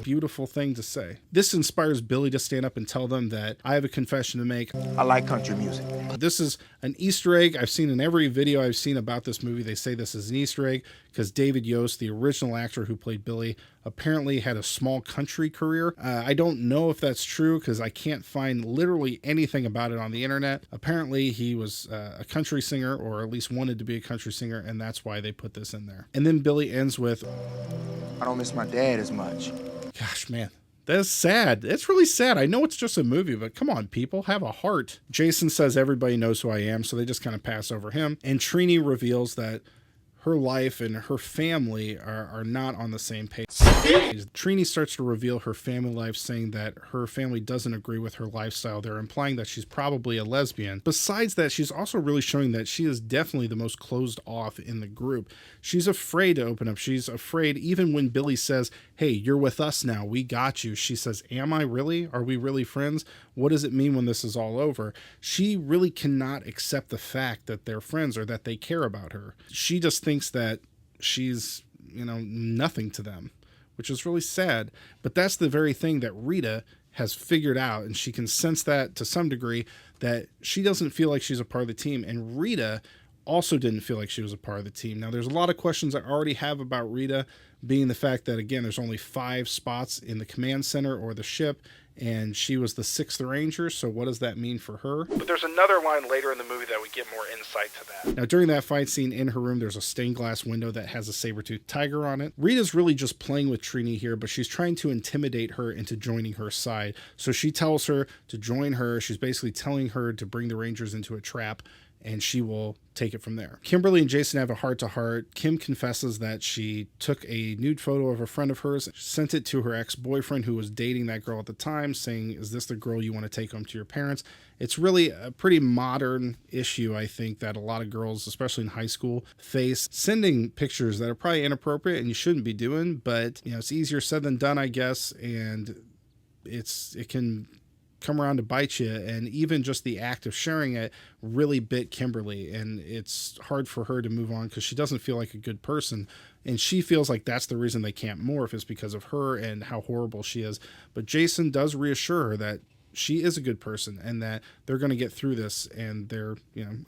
Beautiful thing to say. This inspires Billy to stand up and tell them that I have a confession to make. I like country music. This is an Easter egg I've seen in every video I've seen about this movie. They say this is an Easter egg because David Yost, the original actor who played Billy, apparently had a small country career. I don't know if that's true because I can't find literally anything about it on the internet. Apparently he was a country singer, or at least wanted to be a country singer, and that's why they put this in there. And then Billy ends with, I don't miss my dad as much. Gosh, man, that's sad. It's really sad. I know it's just a movie, but come on, people, have a heart. Jason says everybody knows who I am, so they just kind of pass over him. And Trini reveals that her life and her family are not on the same page. Trini starts to reveal her family life, saying that her family doesn't agree with her lifestyle. They're implying that she's probably a lesbian. Besides that, she's also really showing that she is definitely the most closed off in the group. She's afraid to open up. She's afraid even when Billy says, hey, you're with us now, we got you. She says, am I really? Are we really friends? What does it mean when this is all over? She really cannot accept the fact that they're friends or that they care about her. She just thinks that she's, nothing to them, which is really sad. But that's the very thing that Rita has figured out, and she can sense that to some degree, that she doesn't feel like she's a part of the team. And Rita also didn't feel like she was a part of the team. Now, there's a lot of questions I already have about Rita, being the fact that, again, there's only 5 spots in the command center or the ship, and she was the 6th Ranger, so what does that mean for her? But there's another line later in the movie that we get more insight to that. Now, during that fight scene in her room, there's a stained glass window that has a saber-toothed tiger on it. Rita's really just playing with Trini here, but she's trying to intimidate her into joining her side. So she tells her to join her. She's basically telling her to bring the Rangers into a trap, and she will take it from there. Kimberly and Jason have a heart-to-heart. Kim confesses that she took a nude photo of a friend of hers, sent it to her ex-boyfriend who was dating that girl at the time, saying, is this the girl you want to take home to your parents? It's really a pretty modern issue, I think, that a lot of girls, especially in high school, face, sending pictures that are probably inappropriate and you shouldn't be doing, but it's easier said than done, I guess, and it can come around to bite you. And even just the act of sharing it really bit Kimberly. And it's hard for her to move on because she doesn't feel like a good person. And she feels like that's the reason they can't morph is because of her and how horrible she is. But Jason does reassure her that she is a good person and that they're going to get through this, and they're,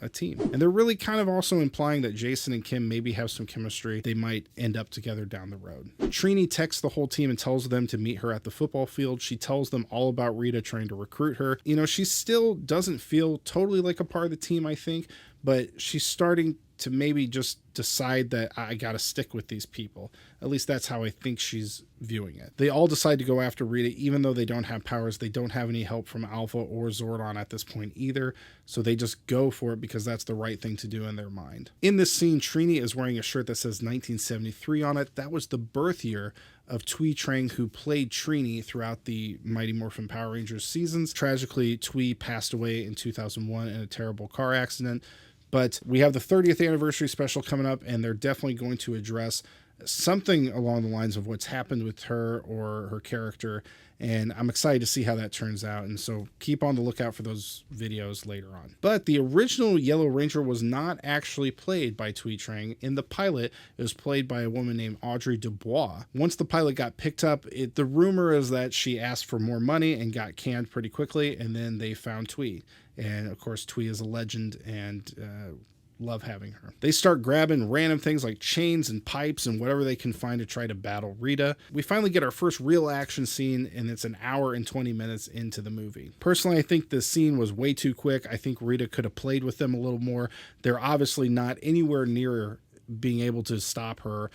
a team. And they're really kind of also implying that Jason and Kim maybe have some chemistry. They might end up together down the road. Trini texts the whole team and tells them to meet her at the football field. She tells them all about Rita trying to recruit her. She still doesn't feel totally like a part of the team, I think, but she's starting to maybe just decide that I got to stick with these people. At least that's how I think she's viewing it. They all decide to go after Rita, even though they don't have powers. They don't have any help from Alpha or Zordon at this point either. So they just go for it because that's the right thing to do in their mind. In this scene, Trini is wearing a shirt that says 1973 on it. That was the birth year of Twee Trang, who played Trini throughout the Mighty Morphin Power Rangers seasons. Tragically, Twee passed away in 2001 in a terrible car accident. But we have the 30th anniversary special coming up, and they're definitely going to address something along the lines of what's happened with her or her character. And I'm excited to see how that turns out. And so keep on the lookout for those videos later on. But the original Yellow Ranger was not actually played by Twee Trang. In the pilot, it was played by a woman named Audrey Dubois. Once the pilot got picked up, the rumor is that she asked for more money and got canned pretty quickly. And then they found Twee. And of course, Twee is a legend and love having her. They start grabbing random things like chains and pipes and whatever they can find to try to battle Rita. We finally get our first real action scene, and it's an hour and 20 minutes into the movie. Personally, I think the scene was way too quick. I think Rita could have played with them a little more. They're obviously not anywhere near being able to stop her,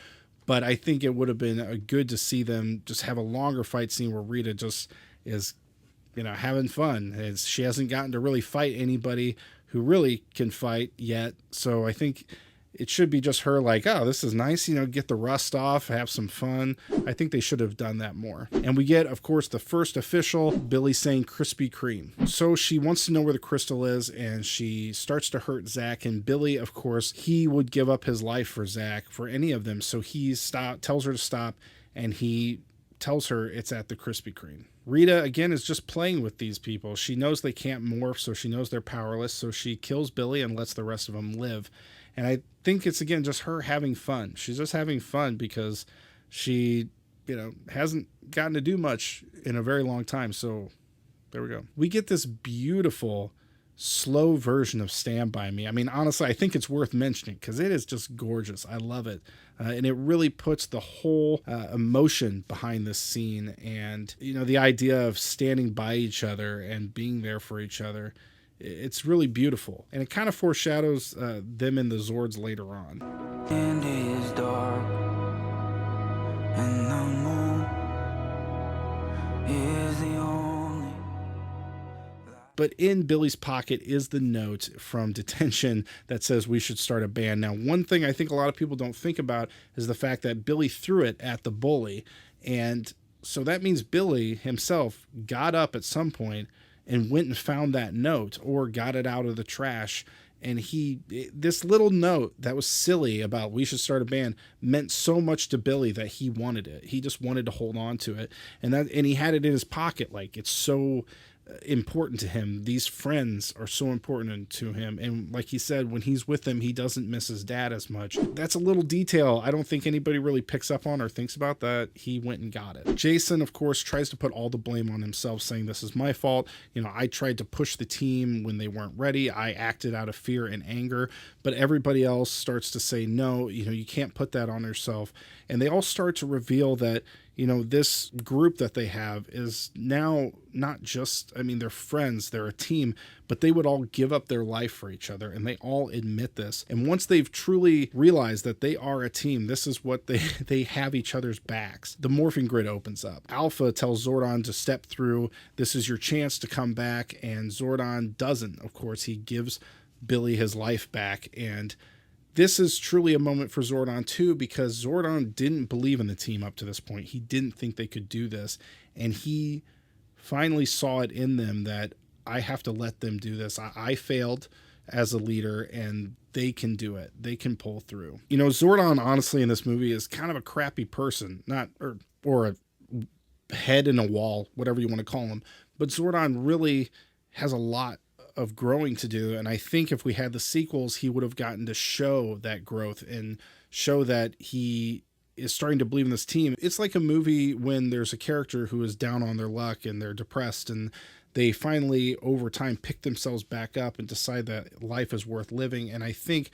but I think it would have been good to see them just have a longer fight scene where Rita just is having fun. She hasn't gotten to really fight anybody who really can fight yet. So I think it should be just her like, oh, this is nice, get the rust off, have some fun. I think they should have done that more. And we get, of course, the first official, Billy saying Krispy Kreme. So she wants to know where the crystal is, and she starts to hurt Zack. And Billy, of course, he would give up his life for Zack, for any of them. So he tells her to stop, and he tells her it's at the Krispy Kreme. Rita, again, is just playing with these people. She knows they can't morph, so she knows they're powerless, so she kills Billy and lets the rest of them live. And I think it's, again, just her having fun. She's just having fun because she, hasn't gotten to do much in a very long time. So there we go. We get this beautiful slow version of Stand By Me. I mean, honestly, I think it's worth mentioning because it is just gorgeous. I love it. And it really puts the whole emotion behind this scene. And, the idea of standing by each other and being there for each other, it's really beautiful. And it kind of foreshadows them in the Zords later on. And it is dark, and the moon is the only. But in Billy's pocket is the note from Detention that says we should start a band. Now, one thing I think a lot of people don't think about is the fact that Billy threw it at the bully. And so that means Billy himself got up at some point and went and found that note or got it out of the trash. And this little note that was silly about we should start a band meant so much to Billy that he wanted it. He just wanted to hold on to it. And he had it in his pocket. Like, it's so important to him. These friends are so important to him. And like he said, when he's with them, he doesn't miss his dad as much. That's a little detail I don't think anybody really picks up on or thinks about, that he went and got it. Jason, of course, tries to put all the blame on himself, saying this is my fault. I tried to push the team when they weren't ready. I acted out of fear and anger. But everybody else starts to say, no, you can't put that on yourself. And they all start to reveal that this group that they have is now not just, they're friends, they're a team, but they would all give up their life for each other, and they all admit this. And once they've truly realized that they are a team, this is what they have each other's backs. The morphing grid opens up. Alpha tells Zordon to step through. This is your chance to come back, and Zordon doesn't. Of course, he gives Billy his life back, and this is truly a moment for Zordon too, because Zordon didn't believe in the team up to this point. He didn't think they could do this, and he finally saw it in them that I have to let them do this. I failed as a leader, and they can do it. They can pull through. Zordon, honestly, in this movie is kind of a crappy person, or a head in a wall, whatever you want to call him. but Zordon really has a lot of growing to do. And I think if we had the sequels, he would have gotten to show that growth and show that he is starting to believe in this team. It's like a movie when there's a character who is down on their luck and they're depressed, and they finally over time pick themselves back up and decide that life is worth living. And I think,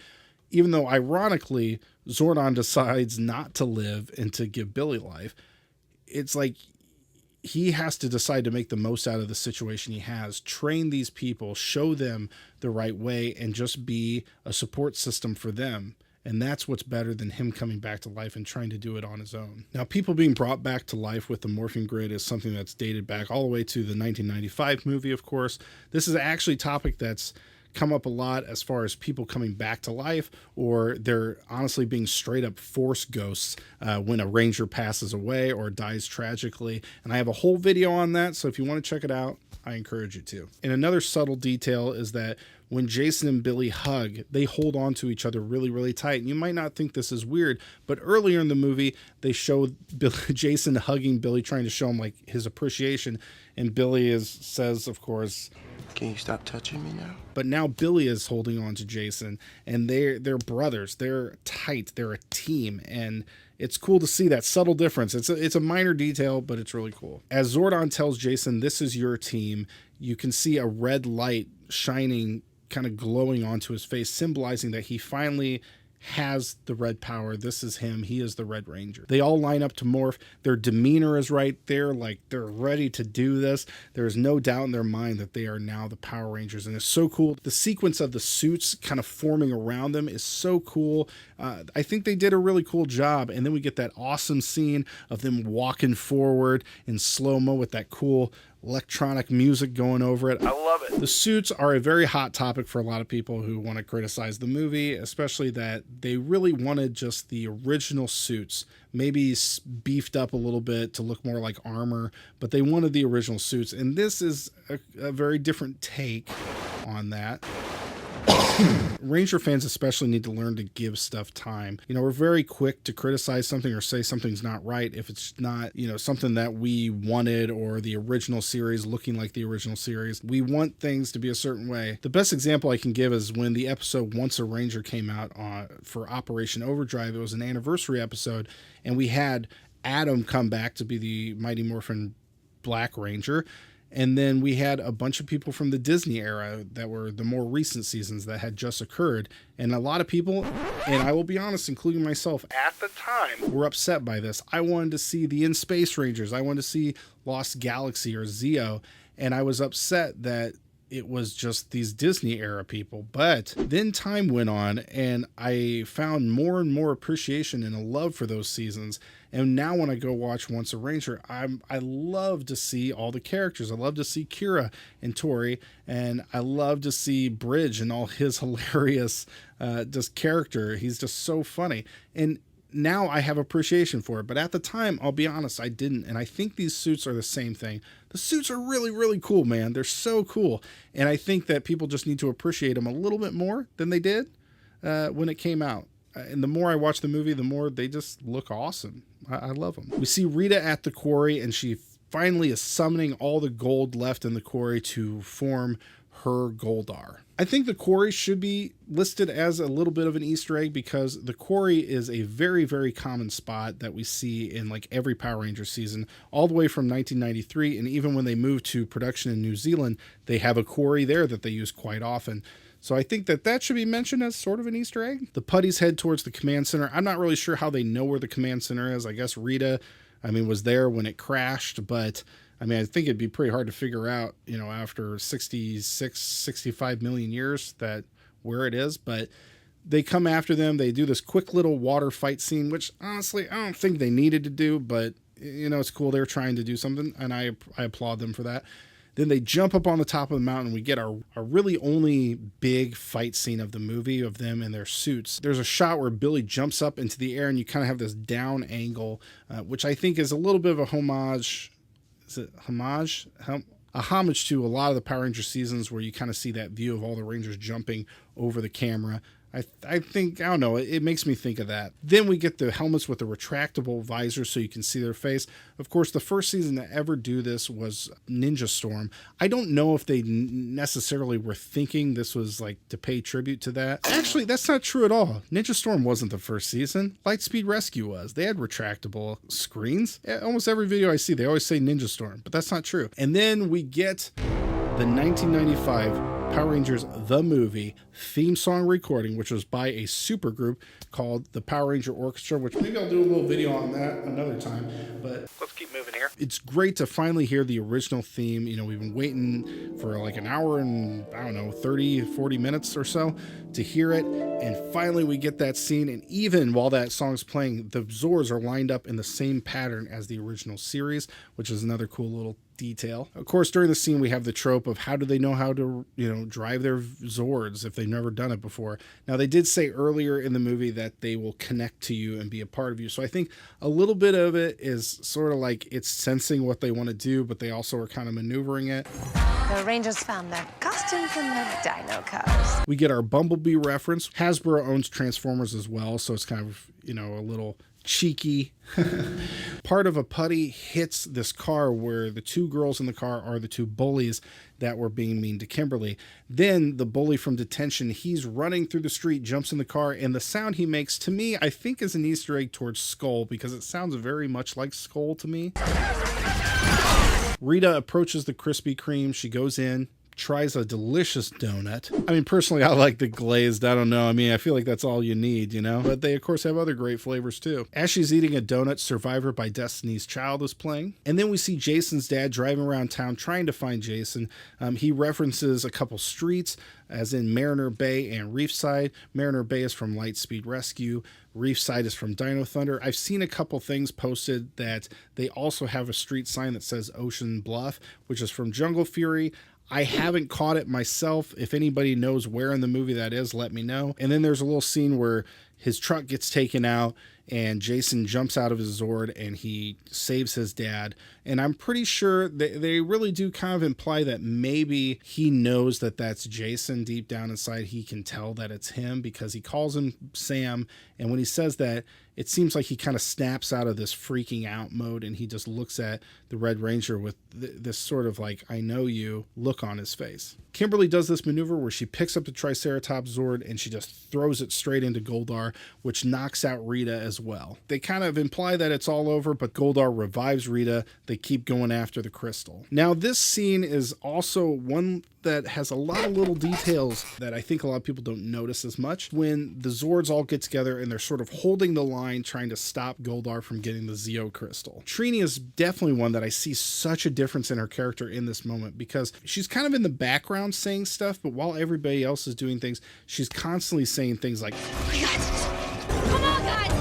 even though ironically Zordon decides not to live and to give Billy life, it's like he has to decide to make the most out of the situation he has, train these people, show them the right way, and just be a support system for them. And that's what's better than him coming back to life and trying to do it on his own. Now, people being brought back to life with the morphing grid is something that's dated back all the way to the 1995 movie, of course. This is actually a topic that's come up a lot as far as people coming back to life, or they're honestly being straight up force ghosts when a ranger passes away or dies tragically. And I have a whole video on that, so if you want to check it out, I encourage you to. And another subtle detail is that when Jason and Billy hug, they hold on to each other really, really tight. And you might not think this is weird, but earlier in the movie, they show Jason hugging Billy, trying to show him like his appreciation. And Billy says, of course, "Can you stop touching me now?" But now Billy is holding on to Jason, and they're brothers. They're tight. They're a team, and it's cool to see that subtle difference. It's a minor detail, but it's really cool. As Zordon tells Jason, "This is your team," you can see a red light shining, kind of glowing onto his face, symbolizing that he finally has the red power. This is him. He is the Red Ranger. They all line up to morph. Their demeanor is right there. Like, they're ready to do this. There is no doubt in their mind that they are now the Power Rangers. And it's so cool. The sequence of the suits kind of forming around them is so cool. I think they did a really cool job. And then we get that awesome scene of them walking forward in slow-mo with that cool electronic music going over it. I love it. The suits are a very hot topic for a lot of people who want to criticize the movie, especially that they really wanted just the original suits, maybe beefed up a little bit to look more like armor, but they wanted the original suits. And this is a very different take on that. Ranger fans especially need to learn to give stuff time. You know, we're very quick to criticize something or say something's not right if it's not, you know, something that we wanted or the original series looking like the original series. We want things to be a certain way. The best example I can give is when the episode Once a Ranger came out for Operation Overdrive. It was an anniversary episode, and we had Adam come back to be the Mighty Morphin Black Ranger. And then we had a bunch of people from the Disney era that were the more recent seasons that had just occurred. And a lot of people, and I will be honest, including myself, at the time, were upset by this. I wanted to see the In Space Rangers. I wanted to see Lost Galaxy or Zeo. And I was upset that it was just these Disney era people. But then time went on, and I found more and more appreciation and a love for those seasons. And now when I go watch Once a Ranger, I love to see all the characters. I love to see Kira and Tori, and I love to see Bridge and all his hilarious just character. He's just so funny. And now I have appreciation for it. But at the time, I'll be honest, I didn't. And I think these suits are the same thing. The suits are really, really cool, man. They're so cool. And I think that people just need to appreciate them a little bit more than they did when it came out. And the more I watch the movie, the more they just look awesome. I love them. We see Rita at the quarry, and she finally is summoning all the gold left in the quarry to form her Goldar. I think the quarry should be listed as a little bit of an Easter egg, because the quarry is a very, very common spot that we see in like every Power Rangers season, all the way from 1993. And even when they moved to production in New Zealand, they have a quarry there that they use quite often. So I think that should be mentioned as sort of an Easter egg. The putties head towards the command center. I'm not really sure how they know where the command center is. I guess Rita, was there when it crashed, but I think it'd be pretty hard to figure out, after 65 million years where it is. But they come after them. They do this quick little water fight scene, which honestly, I don't think they needed to do, but it's cool. They're trying to do something, and I applaud them for that. Then they jump up on the top of the mountain. We get our really only big fight scene of the movie of them in their suits. There's a shot where Billy jumps up into the air, and you kind of have this down angle, which I think is a little bit of a homage. Is it homage? A homage to a lot of the Power Ranger seasons where you kind of see that view of all the Rangers jumping over the camera. I think, I don't know, it makes me think of that. Then we get the helmets with the retractable visors so you can see their face. Of course, the first season to ever do this was Ninja Storm. I don't know if they necessarily were thinking this was like to pay tribute to that. Actually, that's not true at all. Ninja Storm wasn't the first season. Lightspeed Rescue was. They had retractable screens. Almost every video I see, they always say Ninja Storm, but that's not true. And then we get the 1995 Power Rangers The Movie theme song recording, which was by a supergroup called the Power Ranger Orchestra, which maybe I'll do a little video on that another time, but let's keep moving here. It's great to finally hear the original theme. You know, we've been waiting for like an hour and, I don't know, 30, 40 minutes or so to hear it, and finally we get that scene, and even while that song's playing, the Zords are lined up in the same pattern as the original series, which is another cool little detail. Of course, during the scene, we have the trope of how do they know how to, you know, drive their Zords if they've never done it before. Now, they did say earlier in the movie that they will connect to you and be a part of you. So I think a little bit of it is sort of like it's sensing what they want to do, but they also are kind of maneuvering it. The Rangers found their costumes in their dino cars. We get our Bumblebee reference. Hasbro owns Transformers as well, so it's kind of, you know, a little cheeky. Part of a putty hits this car where the two girls in the car are the two bullies that were being mean to Kimberly. Then the bully from detention, he's running through the street, jumps in the car, and the sound he makes, to me, I think is an Easter egg towards Skull, because it sounds very much like Skull to me. Rita approaches the Krispy Kreme. She goes in, tries a delicious donut. I mean, personally, I like the glazed. I don't know. I mean, I feel like that's all you need, you know? But they, of course, have other great flavors, too. As she's eating a donut, Survivor by Destiny's Child is playing. And then we see Jason's dad driving around town trying to find Jason. He references a couple streets, as in Mariner Bay and Reefside. Mariner Bay is from Lightspeed Rescue. Reefside is from Dino Thunder. I've seen a couple things posted that they also have a street sign that says Ocean Bluff, which is from Jungle Fury. I haven't caught it myself. If anybody knows where in the movie that is, let me know. And then there's a little scene where his truck gets taken out and Jason jumps out of his Zord and he saves his dad. And I'm pretty sure they really do kind of imply that maybe he knows that that's Jason deep down inside. He can tell that it's him because he calls him Sam. And when he says that, it seems like he kind of snaps out of this freaking out mode and he just looks at the Red Ranger with this sort of like, I know you look on his face. Kimberly does this maneuver where she picks up the Triceratops Zord and she just throws it straight into Goldar, which knocks out Rita as well. They kind of imply that it's all over, but Goldar revives Rita. They keep going after the crystal. Now, this scene is also one that has a lot of little details that I think a lot of people don't notice as much. When the Zords all get together and they're sort of holding the line, trying to stop Goldar from getting the Zeo crystal. Trini is definitely one that I see such a difference in her character in this moment, because she's kind of in the background saying stuff, but while everybody else is doing things, she's constantly saying things like, We got this. Come on, guys.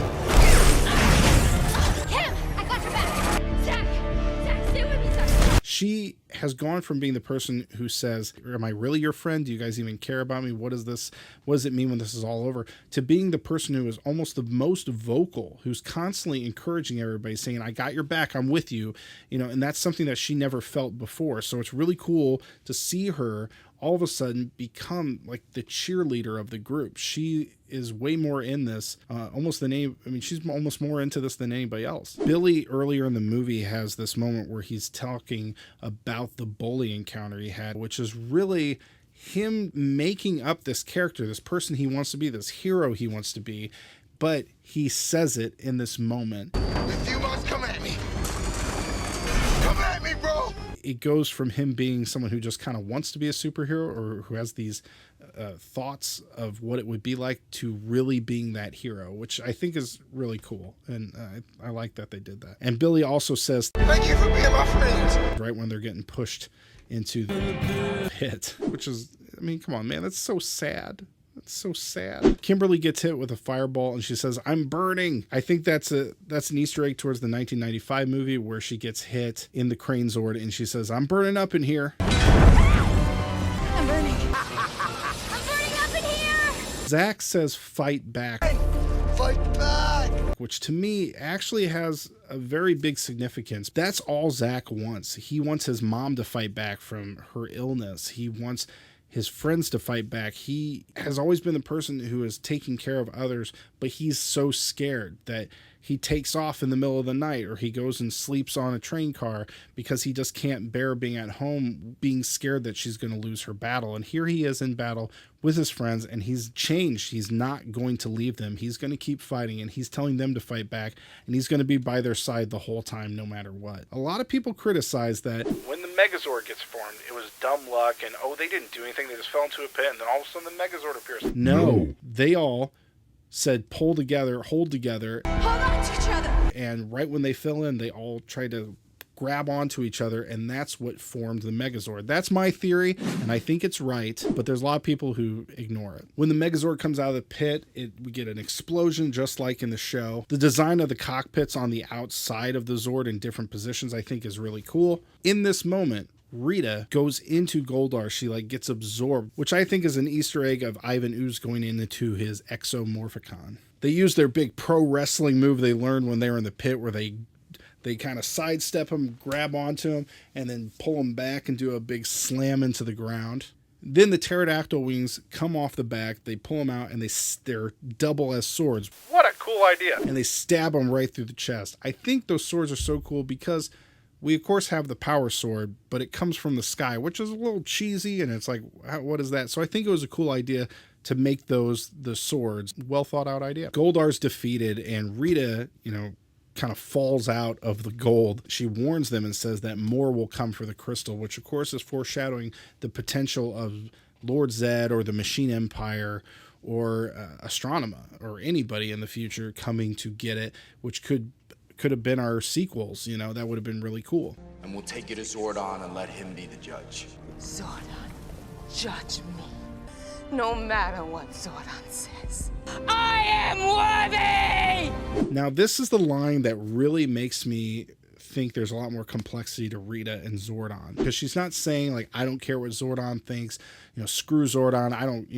Kim, I got your back. Zack, stay with me, Zack. She has gone from being the person who says, am I really your friend? Do you guys even care about me? What is this? What does it mean when this is all over? To being the person who is almost the most vocal, who's constantly encouraging everybody, saying, I got your back, I'm with you, you know, and that's something that she never felt before. So it's really cool to see her all of a sudden become like the cheerleader of the group. She is way more in this, almost than any, I mean, she's almost more into this than anybody else. Billy earlier in the movie has this moment where he's talking about the bully encounter he had, which is really him making up this character, this person he wants to be, this hero he wants to be, but he says it in this moment. If you must come at me. Come at me, bro! It goes from him being someone who just kind of wants to be a superhero or who has these thoughts of what it would be like to really being that hero, which I think is really cool. And I like that they did that. And Billy also says, thank you for being my friend. Right when they're getting pushed into the pit, which is, I mean, come on, man, that's so sad. That's so sad. Kimberly gets hit with a fireball and she says, I'm burning. I think that's an Easter egg towards the 1995 movie where she gets hit in the Crane Zord and she says, I'm burning up in here. I'm burning. I'm burning up in here. Zack says, fight back. Fight back! Which to me actually has a very big significance. That's all Zack wants. He wants his mom to fight back from her illness. He wants his friends to fight back. He has always been the person who is taking care of others, but he's so scared that he takes off in the middle of the night, or he goes and sleeps on a train car because he just can't bear being at home, being scared that she's going to lose her battle. And here he is in battle with his friends, and he's changed. He's not going to leave them. He's going to keep fighting, and he's telling them to fight back, and he's going to be by their side the whole time, no matter what. A lot of people criticize that when the Megazord gets formed, it was dumb luck, and they didn't do anything. They just fell into a pit, and then all of a sudden the Megazord appears. No, they all said pull together, hold together. Hold on to each other. And right when they fill in, they all try to grab onto each other, and that's what formed the Megazord. That's my theory, and I think it's right, but there's a lot of people who ignore it. When the Megazord comes out of the pit, we get an explosion just like in the show. The design of the cockpits on the outside of the Zord in different positions I think is really cool. In this moment, Rita goes into Goldar. She gets absorbed, which I think is an Easter egg of Ivan Ooze going into his Exomorphicon. They use their big pro wrestling move they learned when they were in the pit, where they kind of sidestep him, grab onto him, and then pull him back and do a big slam into the ground. Then the pterodactyl wings come off the back, they pull them out, and they're double as swords. What a cool idea. And they stab him right through the chest. I think those swords are so cool because we, of course, have the power sword, but it comes from the sky, which is a little cheesy, and it's like, what is that? So I think it was a cool idea to make those the swords. Well thought out idea. Goldar's defeated, and Rita, kind of falls out of the gold. She warns them and says that more will come for the crystal, which of course is foreshadowing the potential of Lord Zed or the Machine Empire or Astronema or anybody in the future coming to get it, which could have been our sequels. That would have been really cool. And we'll take you to Zordon and let him be the judge. Zordon, judge me. No matter what Zordon says. I am worthy! Now, this is the line that really makes me think there's a lot more complexity to Rita and Zordon, because she's not saying I don't care what Zordon thinks, screw Zordon, I don't,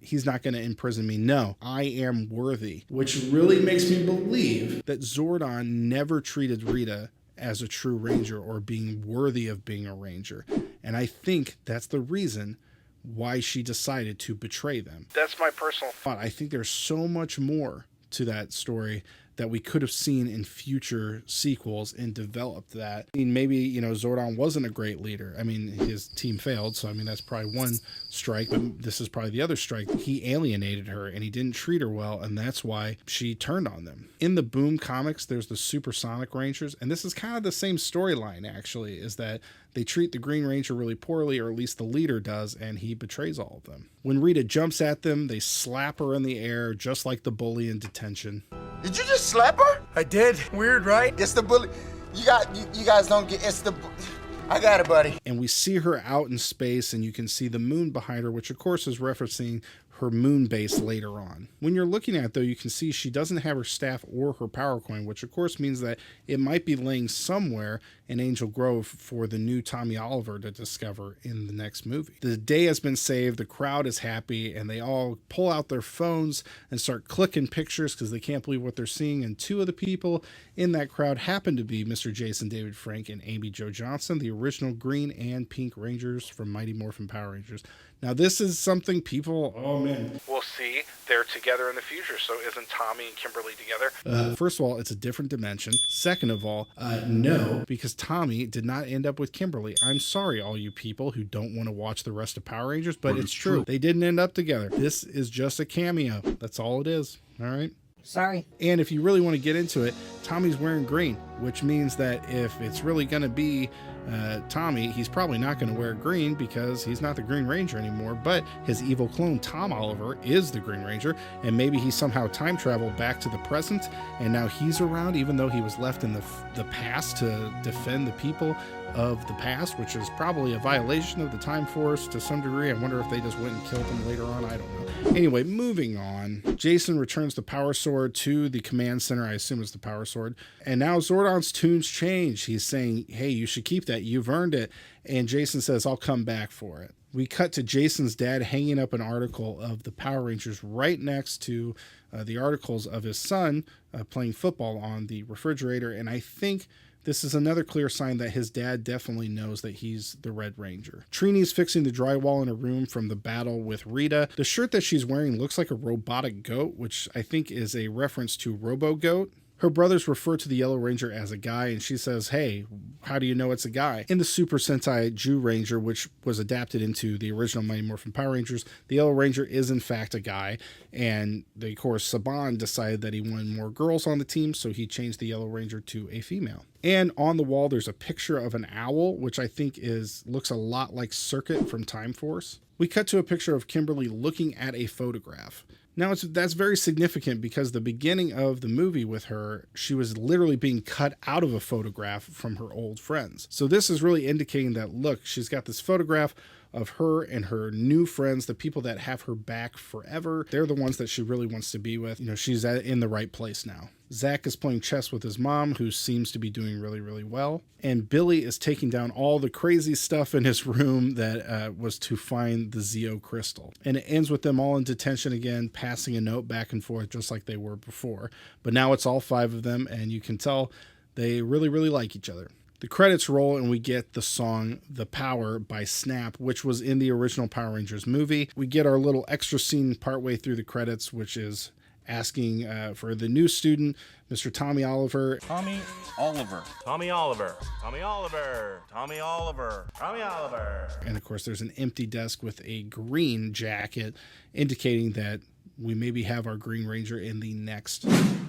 he's not going to imprison me. No, I am worthy, which really makes me believe that Zordon never treated Rita as a true ranger or being worthy of being a ranger. And I think that's the reason why she decided to betray them. That's my personal thought. I think there's so much more to that story that we could have seen in future sequels and developed that. I mean, maybe, Zordon wasn't a great leader. I mean, his team failed, so that's probably one strike, but this is probably the other strike. He alienated her and he didn't treat her well, and that's why she turned on them. In the Boom comics, there's the Supersonic Rangers, and this is kind of the same storyline, actually, is that they treat the Green Ranger really poorly, or at least the leader does, and he betrays all of them. When Rita jumps at them, they slap her in the air, just like the bully in Detention. Did you just slap her? I did. Weird, right? It's the bully. You guys don't get. It's the. I got it, buddy. And we see her out in space, and you can see the moon behind her, which of course is referencing her moon base later on. When you're looking at it, though, you can see she doesn't have her staff or her power coin, which of course means that it might be laying somewhere in Angel Grove for the new Tommy Oliver to discover in the next movie. The day has been saved, the crowd is happy, and they all pull out their phones and start clicking pictures because they can't believe what they're seeing. And two of the people in that crowd happen to be Mr. Jason David Frank and Amy Jo Johnson, the original Green and Pink Rangers from Mighty Morphin Power Rangers. Now, this is something people, we'll see. They're together in the future, so isn't Tommy and Kimberly together? First of all, it's a different dimension. Second of all, no, because Tommy did not end up with Kimberly. I'm sorry, all you people who don't want to watch the rest of Power Rangers, but it's true. They didn't end up together. This is just a cameo. That's all it is. All right? Sorry. And if you really want to get into it, Tommy's wearing green, which means that if it's really going to be Tommy, he's probably not going to wear green because he's not the Green Ranger anymore, but his evil clone Tom Oliver is the Green Ranger, and maybe he somehow time traveled back to the present and now he's around, even though he was left in the past to defend the people of the past, which is probably a violation of the Time Force to some degree. I wonder if they just went and killed him later on. I don't know. Anyway, moving on. Jason returns the power sword to the command center. I assume it's the power sword. And now Zordon's tunes change. He's saying, hey, you should keep that. You've earned it. And Jason says, I'll come back for it. We cut to Jason's dad hanging up an article of the Power Rangers right next to the articles of his son playing football on the refrigerator. And I think This is another clear sign that his dad definitely knows that he's the Red Ranger. Trini's fixing the drywall in her room from the battle with Rita. The shirt that she's wearing looks like a robotic goat, which I think is a reference to Robo-Goat. Her brothers refer to the Yellow Ranger as a guy, and she says, hey, how do you know it's a guy? In the Super Sentai Jew Ranger, which was adapted into the original Mighty Morphin Power Rangers, the Yellow Ranger is in fact a guy, and of course Saban decided that he wanted more girls on the team, so he changed the Yellow Ranger to a female. And on the wall there's a picture of an owl, which I think looks a lot like Circuit from Time Force. We cut to a picture of Kimberly looking at a photograph. Now, that's very significant because the beginning of the movie with her, she was literally being cut out of a photograph from her old friends. So this is really indicating that, look, she's got this photograph of her and her new friends, the people that have her back forever. They're the ones that she really wants to be with. You know, she's in the right place now. Zack is playing chess with his mom, who seems to be doing really, really well. And Billy is taking down all the crazy stuff in his room that was to find the Zeo crystal. And it ends with them all in detention again, passing a note back and forth just like they were before. But now it's all 5 of them, and you can tell they really, really like each other. The credits roll and we get the song The Power by Snap, which was in the original Power Rangers movie. We get our little extra scene partway through the credits, which is asking for the new student, Mr. Tommy Oliver. Tommy Oliver. Tommy Oliver. Tommy Oliver. Tommy Oliver. Tommy Oliver. And of course, there's an empty desk with a green jacket, indicating that we maybe have our Green Ranger in the next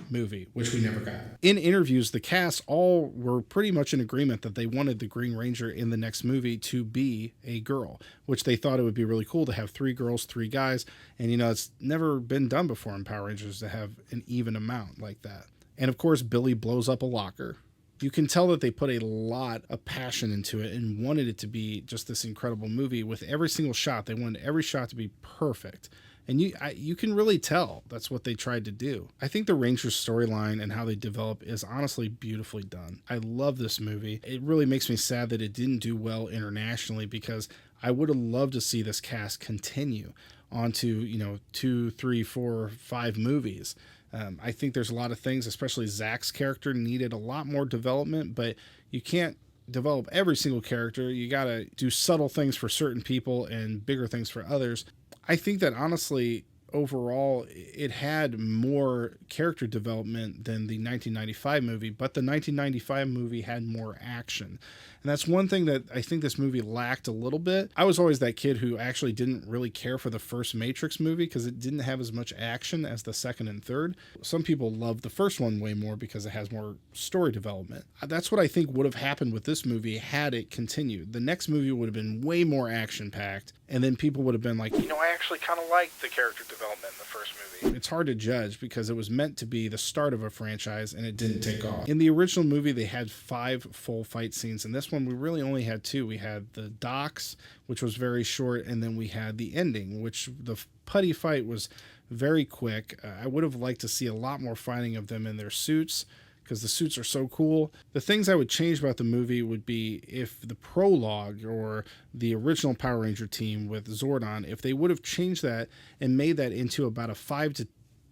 movie, which we never got. In interviews, the cast all were pretty much in agreement that they wanted the Green Ranger in the next movie to be a girl, which they thought it would be really cool to have 3 girls, 3 guys. And, you know, it's never been done before in Power Rangers to have an even amount like that. And of course, Billy blows up a locker. You can tell that they put a lot of passion into it and wanted it to be just this incredible movie. With every single shot, they wanted every shot to be perfect. And you can really tell that's what they tried to do. I think the Rangers storyline and how they develop is honestly beautifully done. I love this movie. It really makes me sad that it didn't do well internationally, because I would have loved to see this cast continue onto, you know, 2, 3, 4, 5 movies. I think there's a lot of things, especially Zack's character, needed a lot more development, but you can't develop every single character. You got to do subtle things for certain people and bigger things for others. I think that honestly, overall, it had more character development than the 1995 movie, but the 1995 movie had more action. And that's one thing that I think this movie lacked a little bit. I was always that kid who actually didn't really care for the first Matrix movie because it didn't have as much action as the second and third. Some people love the first one way more because it has more story development. That's what I think would have happened with this movie had it continued. The next movie would have been way more action-packed, and then people would have been like, you know, I actually kind of liked the character development in the first movie. It's hard to judge because it was meant to be the start of a franchise and it didn't take off. In the original movie, they had 5 full fight scenes. In this one, we really only had 2. We had the docks, which was very short, and then we had the ending, which the putty fight was very quick. I would have liked to see a lot more fighting of them in their suits, because the suits are so cool. The things I would change about the movie would be if the prologue or the original Power Ranger team with Zordon, if they would have changed that and made that into about a 5 to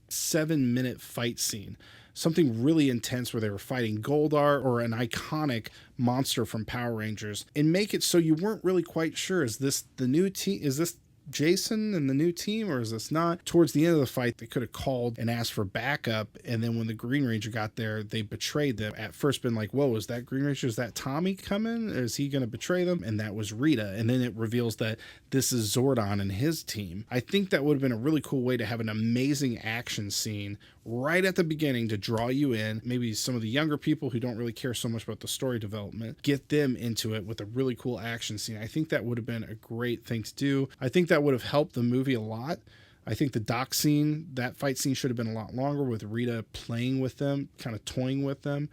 7 minute fight scene. Something really intense where they were fighting Goldar or an iconic monster from Power Rangers, and make it so you weren't really quite sure, is this the new team? Is this Jason and the new team, or is this not? Towards the end of the fight, they could have called and asked for backup, and then when the Green Ranger got there, they betrayed them. At first been like, whoa, is that Green Ranger? Is that Tommy coming? Is he going to betray them? And that was Rita. And then it reveals that this is Zordon and his team. I think that would have been a really cool way to have an amazing action scene right at the beginning to draw you in. Maybe some of the younger people who don't really care so much about the story development, get them into it with a really cool action scene. I think that would have been a great thing to do. I think that would have helped the movie a lot. I think the dock scene, that fight scene, should have been a lot longer with Rita playing with them, kind of toying with them.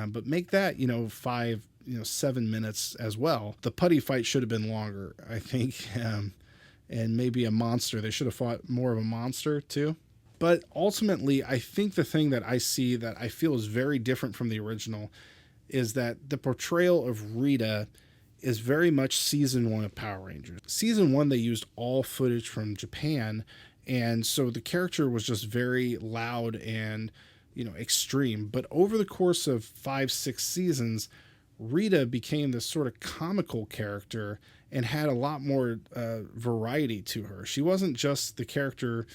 But make that, 5, 7 minutes as well. The putty fight should have been longer, I think. And maybe a monster. They should have fought more of a monster too. But ultimately, I think the thing that I see that I feel is very different from the original is that the portrayal of Rita is very much season 1 of Power Rangers. Season 1, they used all footage from Japan, and so the character was just very loud and extreme. But over the course of 5-6 seasons, Rita became this sort of comical character and had a lot more variety to her. She wasn't just the character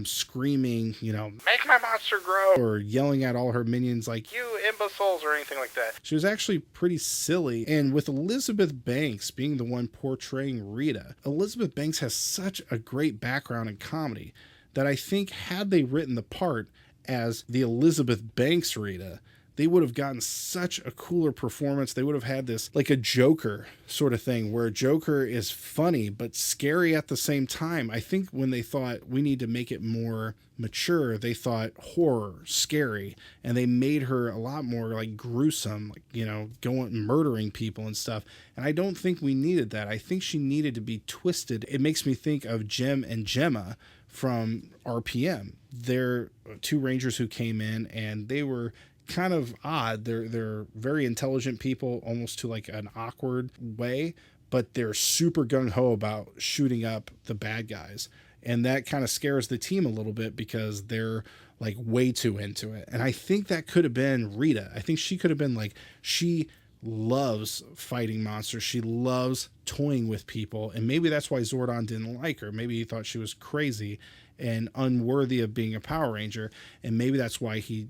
screaming, make my monster grow, or yelling at all her minions like, you imbeciles, or anything like that. She was actually pretty silly. And with Elizabeth Banks being the one portraying Rita, Elizabeth Banks has such a great background in comedy that I think had they written the part as the Elizabeth Banks Rita, they would have gotten such a cooler performance. They would have had this like a Joker sort of thing where Joker is funny but scary at the same time. I think when they thought we need to make it more mature, they thought horror, scary, and they made her a lot more like gruesome, like, going murdering people and stuff. And I don't think we needed that. I think she needed to be twisted. It makes me think of Jem and Gemma from RPM. They're two Rangers who came in and they were kind of odd. They're very intelligent people, almost to like an awkward way, but they're super gung-ho about shooting up the bad guys. And that kind of scares the team a little bit because they're like way too into it. And I think that could have been Rita. I think she could have been like, she loves fighting monsters. She loves toying with people. And maybe that's why Zordon didn't like her. Maybe he thought she was crazy and unworthy of being a Power Ranger. And maybe that's why he,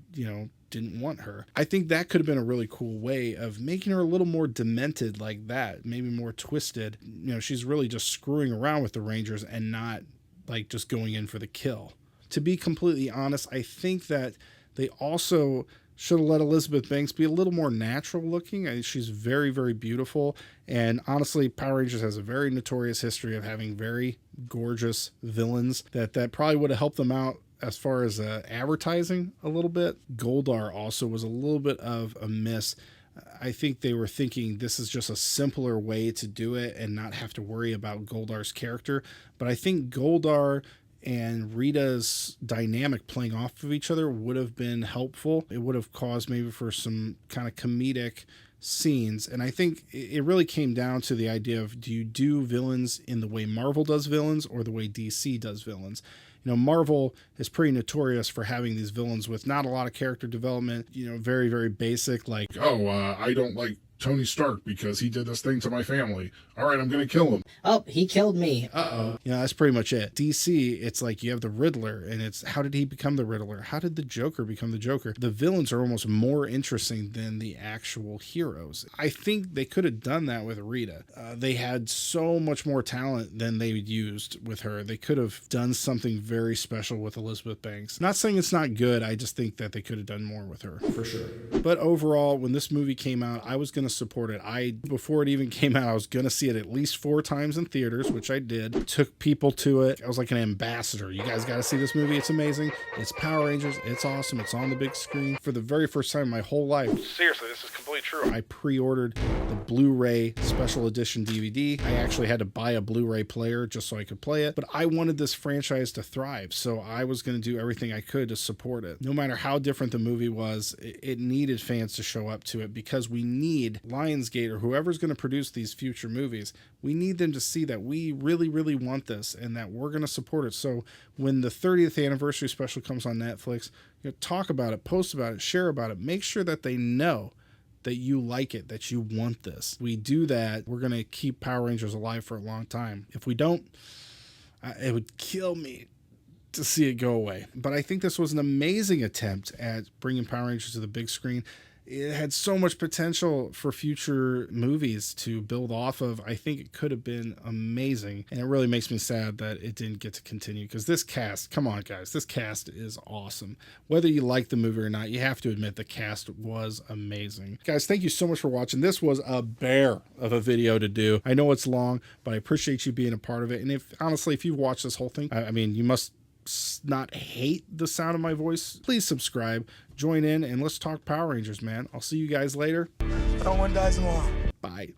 didn't want her. I think that could have been a really cool way of making her a little more demented like that, maybe more twisted. She's really just screwing around with the Rangers and not like just going in for the kill. To be completely honest, I think that they also should have let Elizabeth Banks be a little more natural looking. She's very, very beautiful. And honestly, Power Rangers has a very notorious history of having very gorgeous villains that probably would have helped them out as far as advertising a little bit. Goldar also was a little bit of a miss. I think they were thinking this is just a simpler way to do it and not have to worry about Goldar's character. But I think Goldar and Rita's dynamic playing off of each other would have been helpful. It would have caused maybe for some kind of comedic scenes. And I think it really came down to the idea of, do you do villains in the way Marvel does villains or the way DC does villains? Marvel is pretty notorious for having these villains with not a lot of character development, very, very basic, like, I don't like Tony Stark because he did this thing to my family. All right, I'm going to kill him. Oh, he killed me. Uh-oh. That's pretty much it. DC, it's like you have the Riddler, and it's how did he become the Riddler? How did the Joker become the Joker? The villains are almost more interesting than the actual heroes. I think they could have done that with Rita. They had so much more talent than they used with her. They could have done something very special with Elizabeth Banks. Not saying it's not good. I just think that they could have done more with her, for sure. But overall, when this movie came out, I was going to support it. Before it even came out, I was going to see it at least 4 times in theaters, which I did. Took people to it. I was like an ambassador. You guys got to see this movie. It's amazing. It's Power Rangers. It's awesome. It's on the big screen. For the very first time in my whole life. Seriously, this is completely true. I pre-ordered the Blu-ray special edition DVD. I actually had to buy a Blu-ray player just so I could play it. But I wanted this franchise to thrive, so I was going to do everything I could to support it. No matter how different the movie was, it needed fans to show up to it because we need Lionsgate or whoever's going to produce these future movies, we need them to see that we really, really want this and that we're going to support it. So when the 30th anniversary special comes on Netflix, talk about it, post about it, share about it, make sure that they know that you like it, that you want this. We do that, we're going to keep Power Rangers alive for a long time. If we don't, it would kill me to see it go away. But I think this was an amazing attempt at bringing Power Rangers to the big screen. It had so much potential for future movies to build off of. I think it could have been amazing. And it really makes me sad that it didn't get to continue because this cast, come on guys, this cast is awesome. Whether you like the movie or not, you have to admit the cast was amazing. Guys, thank you so much for watching. This was a bear of a video to do. I know it's long, but I appreciate you being a part of it. And honestly, if you've watched this whole thing, I mean, you must not hate the sound of my voice. Please subscribe, join in, and let's talk Power Rangers, man. I'll see you guys later. No one dies alone. Bye.